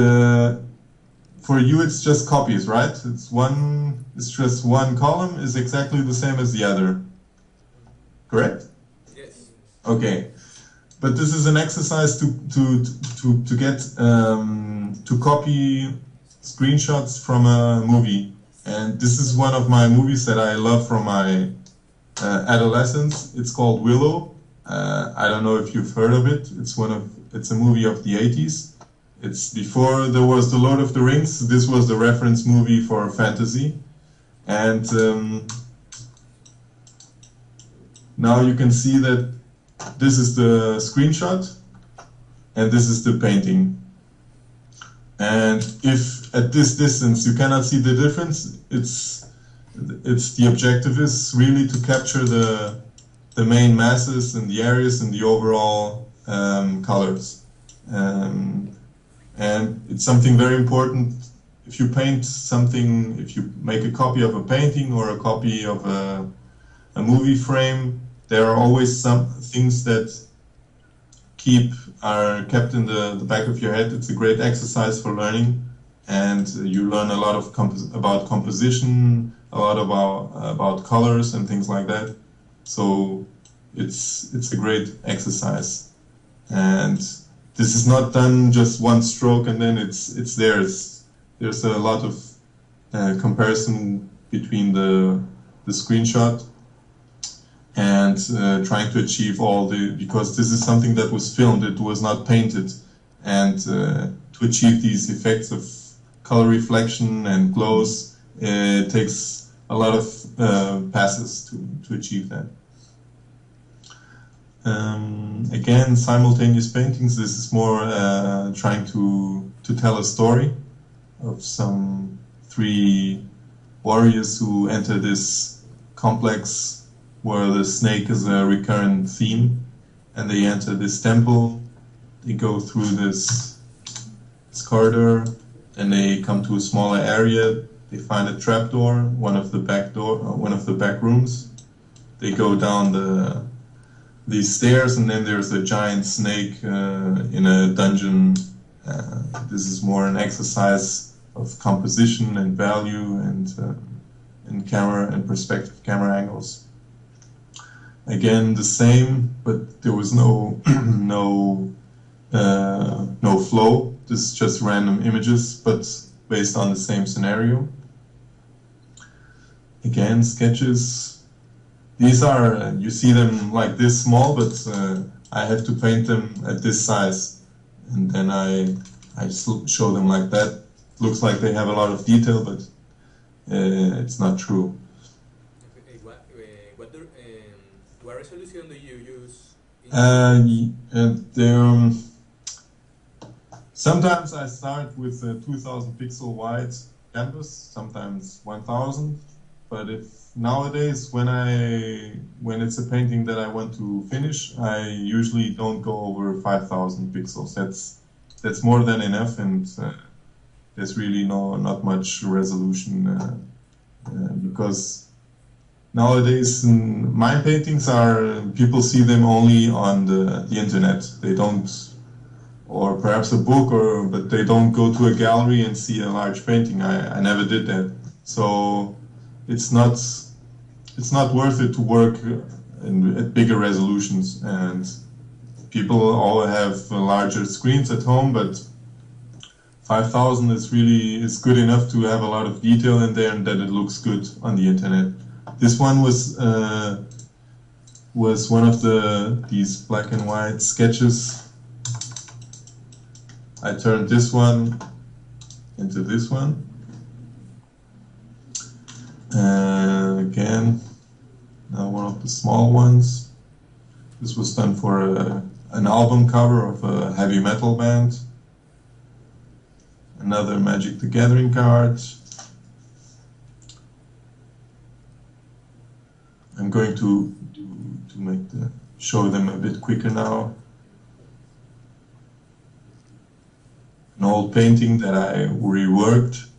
for you it's just copies, right? It's just one column is exactly the same as the other. Correct? Yes. Okay. But this is an exercise to get to copy screenshots from a movie, and this is one of my movies that I love from my adolescence. It's called Willow. I don't know if you've heard of it. It's a movie of the 80s. It's before there was the Lord of the Rings. This was the reference movie for fantasy, and now you can see that this is the screenshot, and this is the painting. And if at this distance you cannot see the difference, it's the objective is really to capture the main masses and the areas and the overall colors. And it's something very important. If you paint something, if you make a copy of a painting or a copy of a movie frame, there are always some things that are kept in the back of your head. It's a great exercise for learning, and you learn a lot of about composition, a lot about colors and things like that. So it's a great exercise, and this is not done just one stroke and then it's there. There's a lot of comparison between the screenshot and trying to achieve because this is something that was filmed, it was not painted, and to achieve these effects of color reflection and glows, it takes a lot of passes to achieve that. Again, simultaneous paintings, this is more trying to tell a story of some 3 warriors who enter this complex where the snake is a recurrent theme, and they enter this temple, they go through this corridor, and they come to a smaller area, they find a trapdoor, one of the back rooms, they go down these stairs, and then there's a giant snake in a dungeon. This is more an exercise of composition and value and camera and perspective camera angles. Again, the same, but there was no flow. This is just random images, but based on the same scenario. Again, sketches. These are, you see them like this small, but I have to paint them at this size, and then I show them like that. Looks like they have a lot of detail, but it's not true. What resolution do you use? Sometimes I start with a 2000 pixel wide canvas, sometimes 1000. But nowadays, when it's a painting that I want to finish, I usually don't go over 5000 pixels. That's more than enough, and there's really not much resolution because nowadays my paintings are, people see them only on the internet. They don't, or perhaps a book, but they don't go to a gallery and see a large painting. I never did that. So it's not worth it to work at bigger resolutions, and people all have larger screens at home, but 5000 is good enough to have a lot of detail in there and that it looks good on the internet. This one was one of these black and white sketches. I turned this one into this one. Again, now one of the small ones. This was done for an album cover of a heavy metal band. Another Magic the Gathering card. I'm going to show them a bit quicker now. An old painting that I reworked.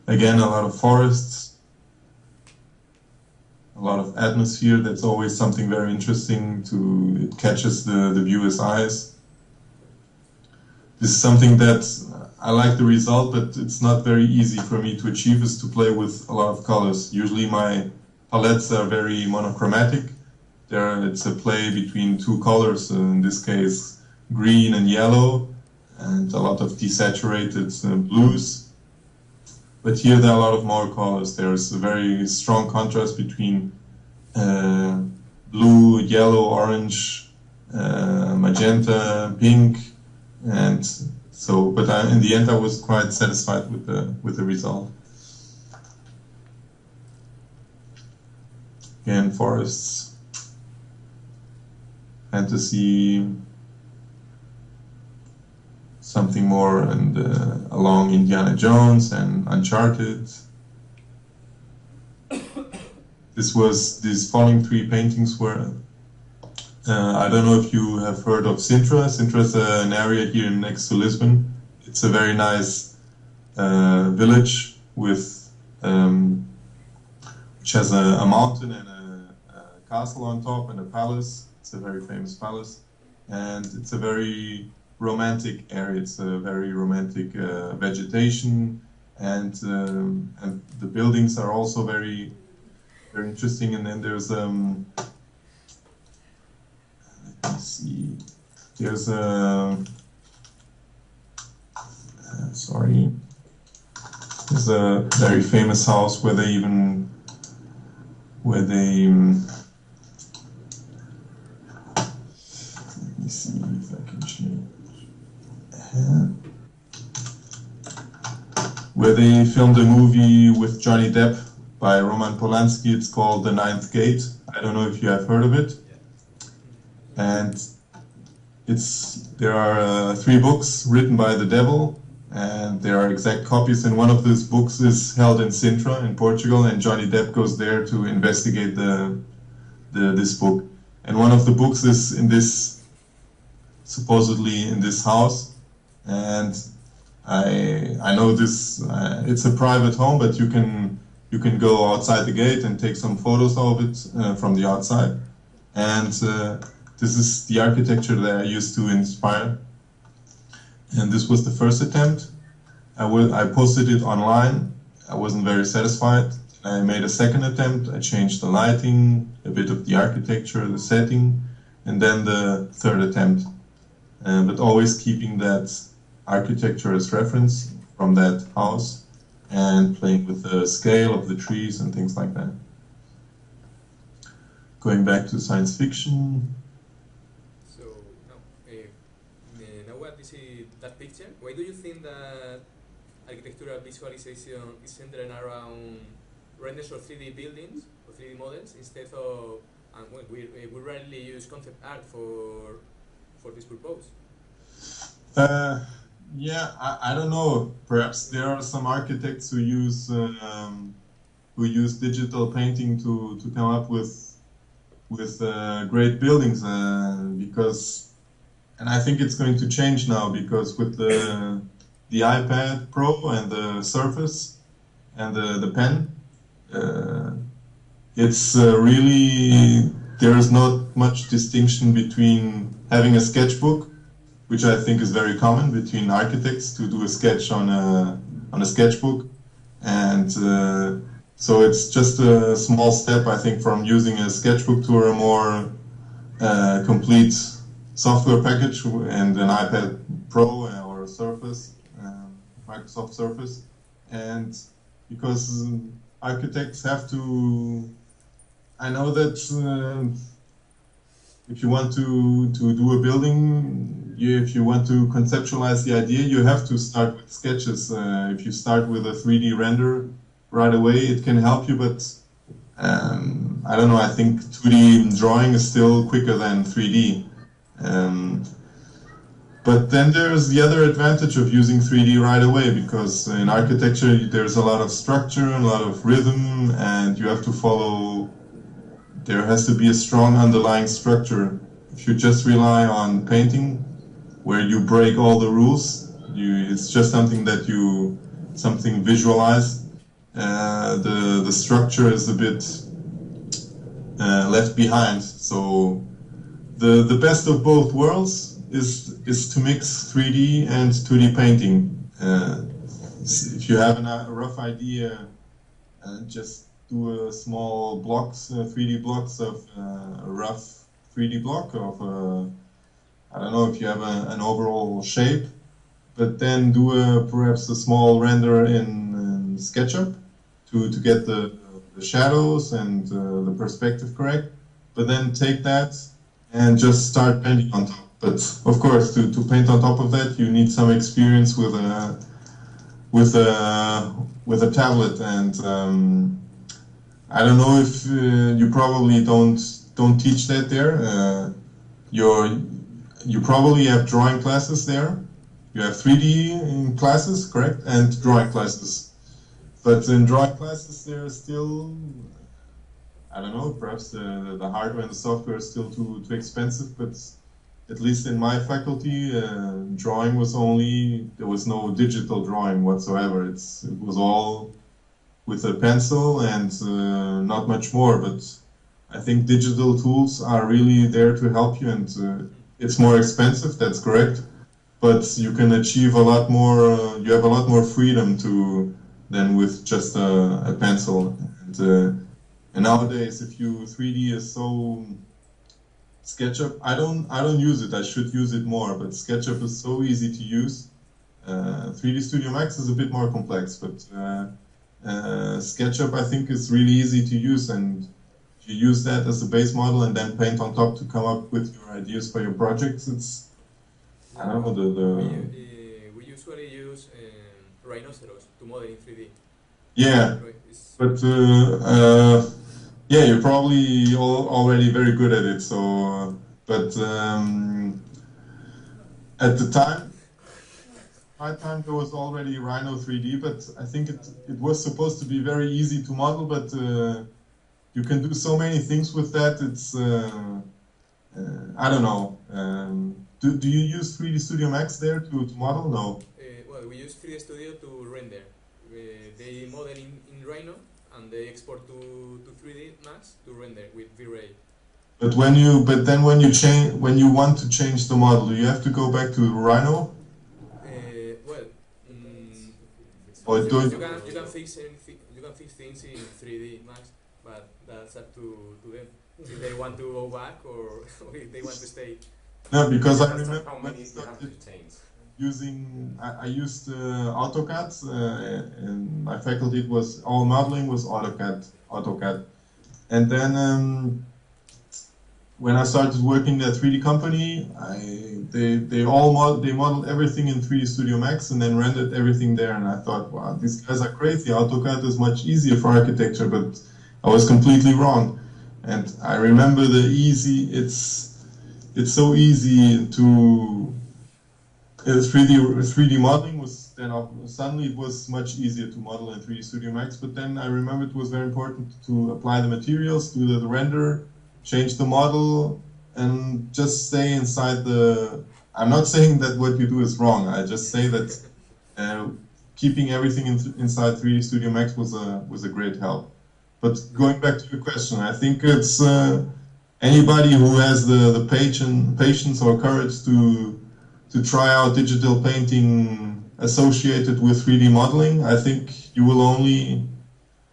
Again, a lot of forests, a lot of atmosphere. That's always something very interesting. It catches the viewer's eyes. This is something that I like the result, but it's not very easy for me to achieve, is to play with a lot of colors. Usually my palettes are very monochromatic. It's a play between two colors, in this case green and yellow, and a lot of desaturated blues. But here there are a lot of more colors. There's a very strong contrast between blue, yellow, orange, magenta, pink, and so. But in the end, I was quite satisfied with the result. Again, forests, fantasy, something more and along Indiana Jones and Uncharted. These following three paintings were, I don't know if you have heard of Sintra. Sintra is an area here next to Lisbon. It's a very nice village with, which has a mountain and a castle on top and a palace. It's a very famous palace, and it's a very romantic area. It's a very romantic vegetation, and the buildings are also very, very interesting. And then there's let me see. There's there's a very famous house where they let me see if I can change. Where they filmed a movie with Johnny Depp by Roman Polanski. It's called The Ninth Gate. I don't know if you have heard of it. And there are 3 books written by the devil, and there are exact copies. And one of those books is held in Sintra in Portugal, and Johnny Depp goes there to investigate this book. And one of the books is supposedly in this house. And I know this. It's a private home, but you can go outside the gate and take some photos of it from the outside. And this is the architecture that I used to inspire. And this was the first attempt. I posted it online. I wasn't very satisfied. I made a second attempt. I changed the lighting, a bit of the architecture, the setting, and then the third attempt. But always keeping that architecture as reference from that house and playing with the scale of the trees and things like that. Going back to science fiction. So now what is that picture? Why do you think that architectural visualization is centered around renders of 3D buildings or 3D models instead of, and well, we rarely use concept art for this purpose? Yeah, I don't know. Perhaps there are some architects who use digital painting to come up with great buildings, because, and I think it's going to change now, because with the the iPad Pro and the Surface and the pen, it's really, there is not much distinction between having a sketchbook, which I think is very common between architects to do a sketch on a sketchbook, and so it's just a small step, I think, from using a sketchbook to a more complete software package and an iPad Pro or a Surface, Microsoft Surface, and because architects have to, I know that if you want to do a building, if you want to conceptualize the idea, you have to start with sketches. If you start with a 3D render right away, it can help you, but I don't know, I think 2D drawing is still quicker than 3D. But then there's the other advantage of using 3D right away, because in architecture there's a lot of structure and a lot of rhythm, and you have to follow, there has to be a strong underlying structure. If you just rely on painting, where you break all the rules, it's just something that you, something visualized, the structure is a bit left behind. So the best of both worlds is to mix 3D and 2D painting. If you have a rough idea, just do a small blocks, 3D blocks of a rough 3D block of, I don't know if you have an overall shape, but then do perhaps a small render in SketchUp to get the shadows and the perspective correct, but then take that and just start painting on top. But of course, to paint on top of that, you need some experience with a tablet, and I don't know if you probably don't teach that there. You probably have drawing classes there. You have 3D classes, correct, and drawing classes. But in drawing classes, there are still, I don't know, perhaps the hardware and the software is still too expensive, but at least in my faculty, drawing was only, there was no digital drawing whatsoever. It was all with a pencil and not much more, but I think digital tools are really there to help you, and it's more expensive, that's correct, but you can achieve a lot more, you have a lot more freedom than with just a pencil. And nowadays, if 3D is so, SketchUp, I don't use it, I should use it more, but SketchUp is so easy to use. 3D Studio Max is a bit more complex, but SketchUp I think is really easy to use, and if you use that as a base model and then paint on top to come up with your ideas for your projects, it's, I don't know, we usually use rhinoceros to model in 3D. Yeah, but yeah, you're probably already very good at it. So, but at the time, my time there was already Rhino 3D, but I think it was supposed to be very easy to model, but you can do so many things with that. It's I don't know. Do you use 3D Studio Max there to model? No. Well, we use 3D Studio to render. They model in Rhino, and they export to 3D Max to render with V-Ray. But then when you want to change the model, do you have to go back to Rhino? Well, you can fix anything. You can fix things in 3D Max, but that's up to them if they want to go back or if they want to stay. No, because I remember how many you have to change. I used AutoCAD, and my faculty was all modeling was AutoCAD, and then when I started working at a 3D company, they modeled everything in 3D Studio Max and then rendered everything there, and I thought, wow, these guys are crazy. AutoCAD is much easier for architecture, but I was completely wrong. And I remember it's so easy to 3D modeling was then suddenly it was much easier to model in 3D Studio Max, but then I remember it was very important to apply the materials, do the render, change the model, and just stay inside the... I'm not saying that what you do is wrong, I just say that keeping everything inside 3D Studio Max was a great help. But going back to your question, I think it's anybody who has the patience or courage to try out digital painting associated with 3D modeling, I think you will only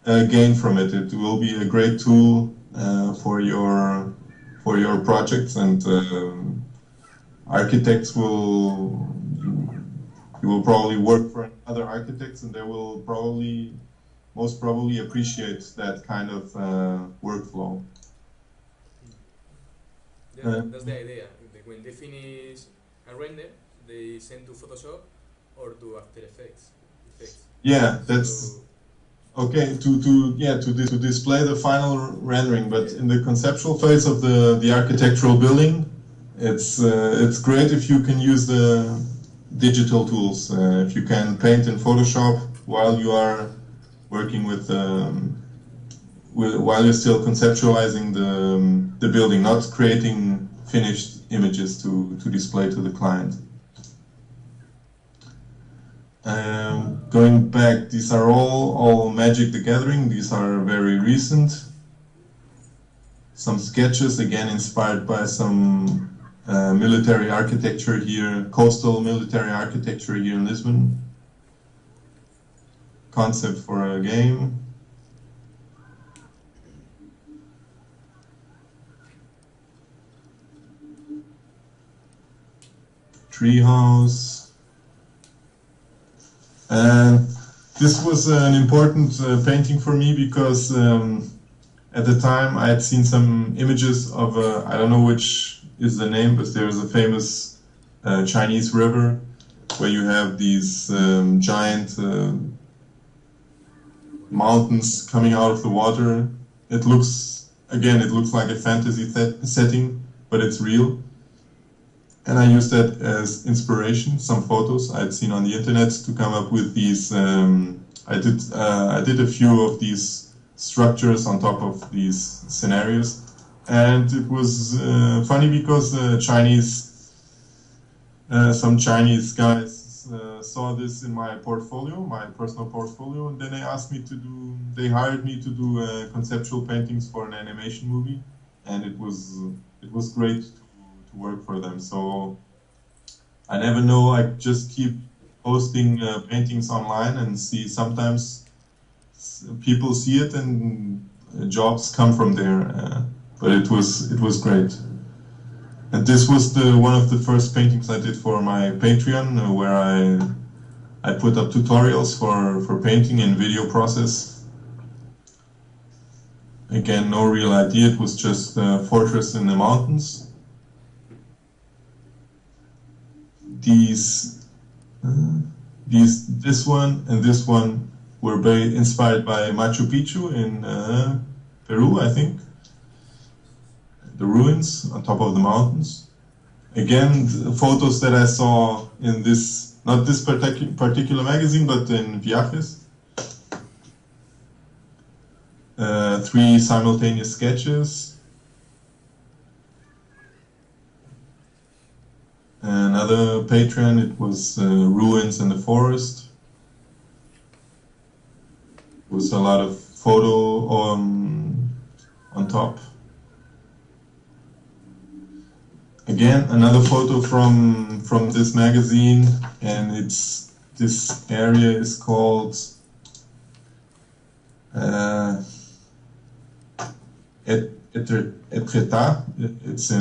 gain from it. It will be a great tool for your projects, and architects you will probably work for other architects, and they will most probably appreciate that kind of workflow. Yeah, that's the idea. When they finish a render, they send to Photoshop or to After Effects. Yeah, that's okay. To display the final rendering, but in the conceptual phase of the architectural building, it's great if you can use the digital tools. If you can paint in Photoshop while you are working while you're still conceptualizing the building, not creating finished images to display to the client. Going back, these are all Magic the Gathering. These are very recent. Some sketches, again inspired by some military architecture here, coastal military architecture here in Lisbon. Concept for a game. Treehouse. And this was an important painting for me because at the time I had seen some images of I don't know which is the name, but there's a famous Chinese river where you have these giant mountains coming out of the water. It looks like a fantasy setting, but it's real. And I used that as inspiration, some photos I had seen on the internet, to come up with these. I did a few of these structures on top of these scenarios, and it was funny because some Chinese guys saw this in my portfolio, my personal portfolio, and then they hired me to do conceptual paintings for an animation movie, and it was great to work for them. So I never know, I just keep posting paintings online and see, sometimes people see it and jobs come from there, but it was great. And this was one of the first paintings I did for my Patreon, where I put up tutorials for painting and video process. Again, no real idea, it was just a fortress in the mountains. This one and this one were very inspired by Machu Picchu in Peru, I think. The ruins on top of the mountains. Again, the photos that I saw in this, not this particular magazine, but in Viajes. 3 simultaneous sketches. Another Patreon, it was ruins in the forest. It was a lot of photo on top. Again, another photo from this magazine, and this area is called Etretat. It's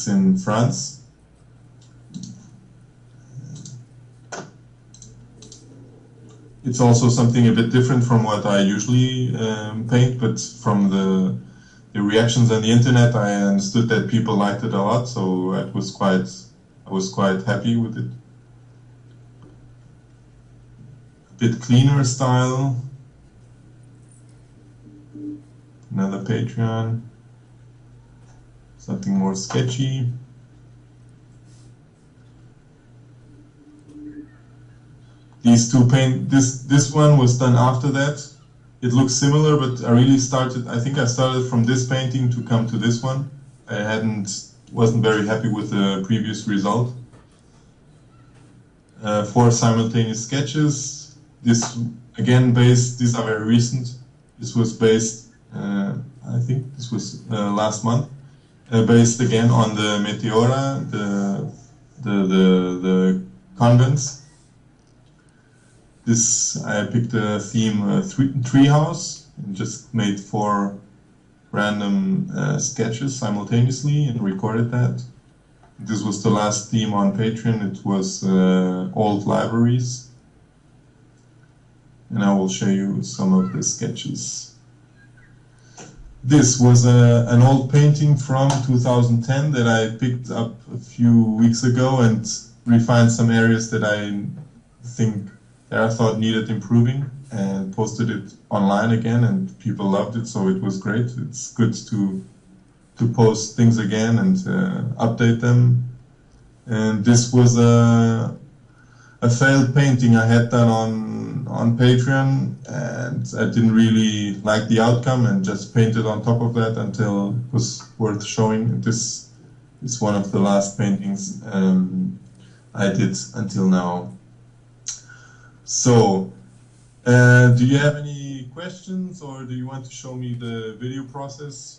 in France. It's also something a bit different from what I usually paint, but from the reactions on the internet, I understood that people liked it a lot, so I was quite happy with it. A bit cleaner style. Another Patreon. Something more sketchy. These two this one was done after that. It looks similar, but I think I started from this painting to come to this one. I wasn't very happy with the previous result. 4 simultaneous sketches. This again these are very recent. This was based, I think this was last month, based again on the Meteora, the convents. This, I picked a theme, treehouse, and just made 4 random sketches simultaneously and recorded that. This was the last theme on Patreon. It was old libraries. And I will show you some of the sketches. This was an old painting from 2010 that I picked up a few weeks ago and refined some areas that I thought needed improving, and posted it online again, and people loved it, so it was great. It's good to post things again and update them. And this was a failed painting I had done on Patreon, and I didn't really like the outcome and just painted on top of that until it was worth showing. This is one of the last paintings I did until now. So, do you have any questions, or do you want to show me the video process?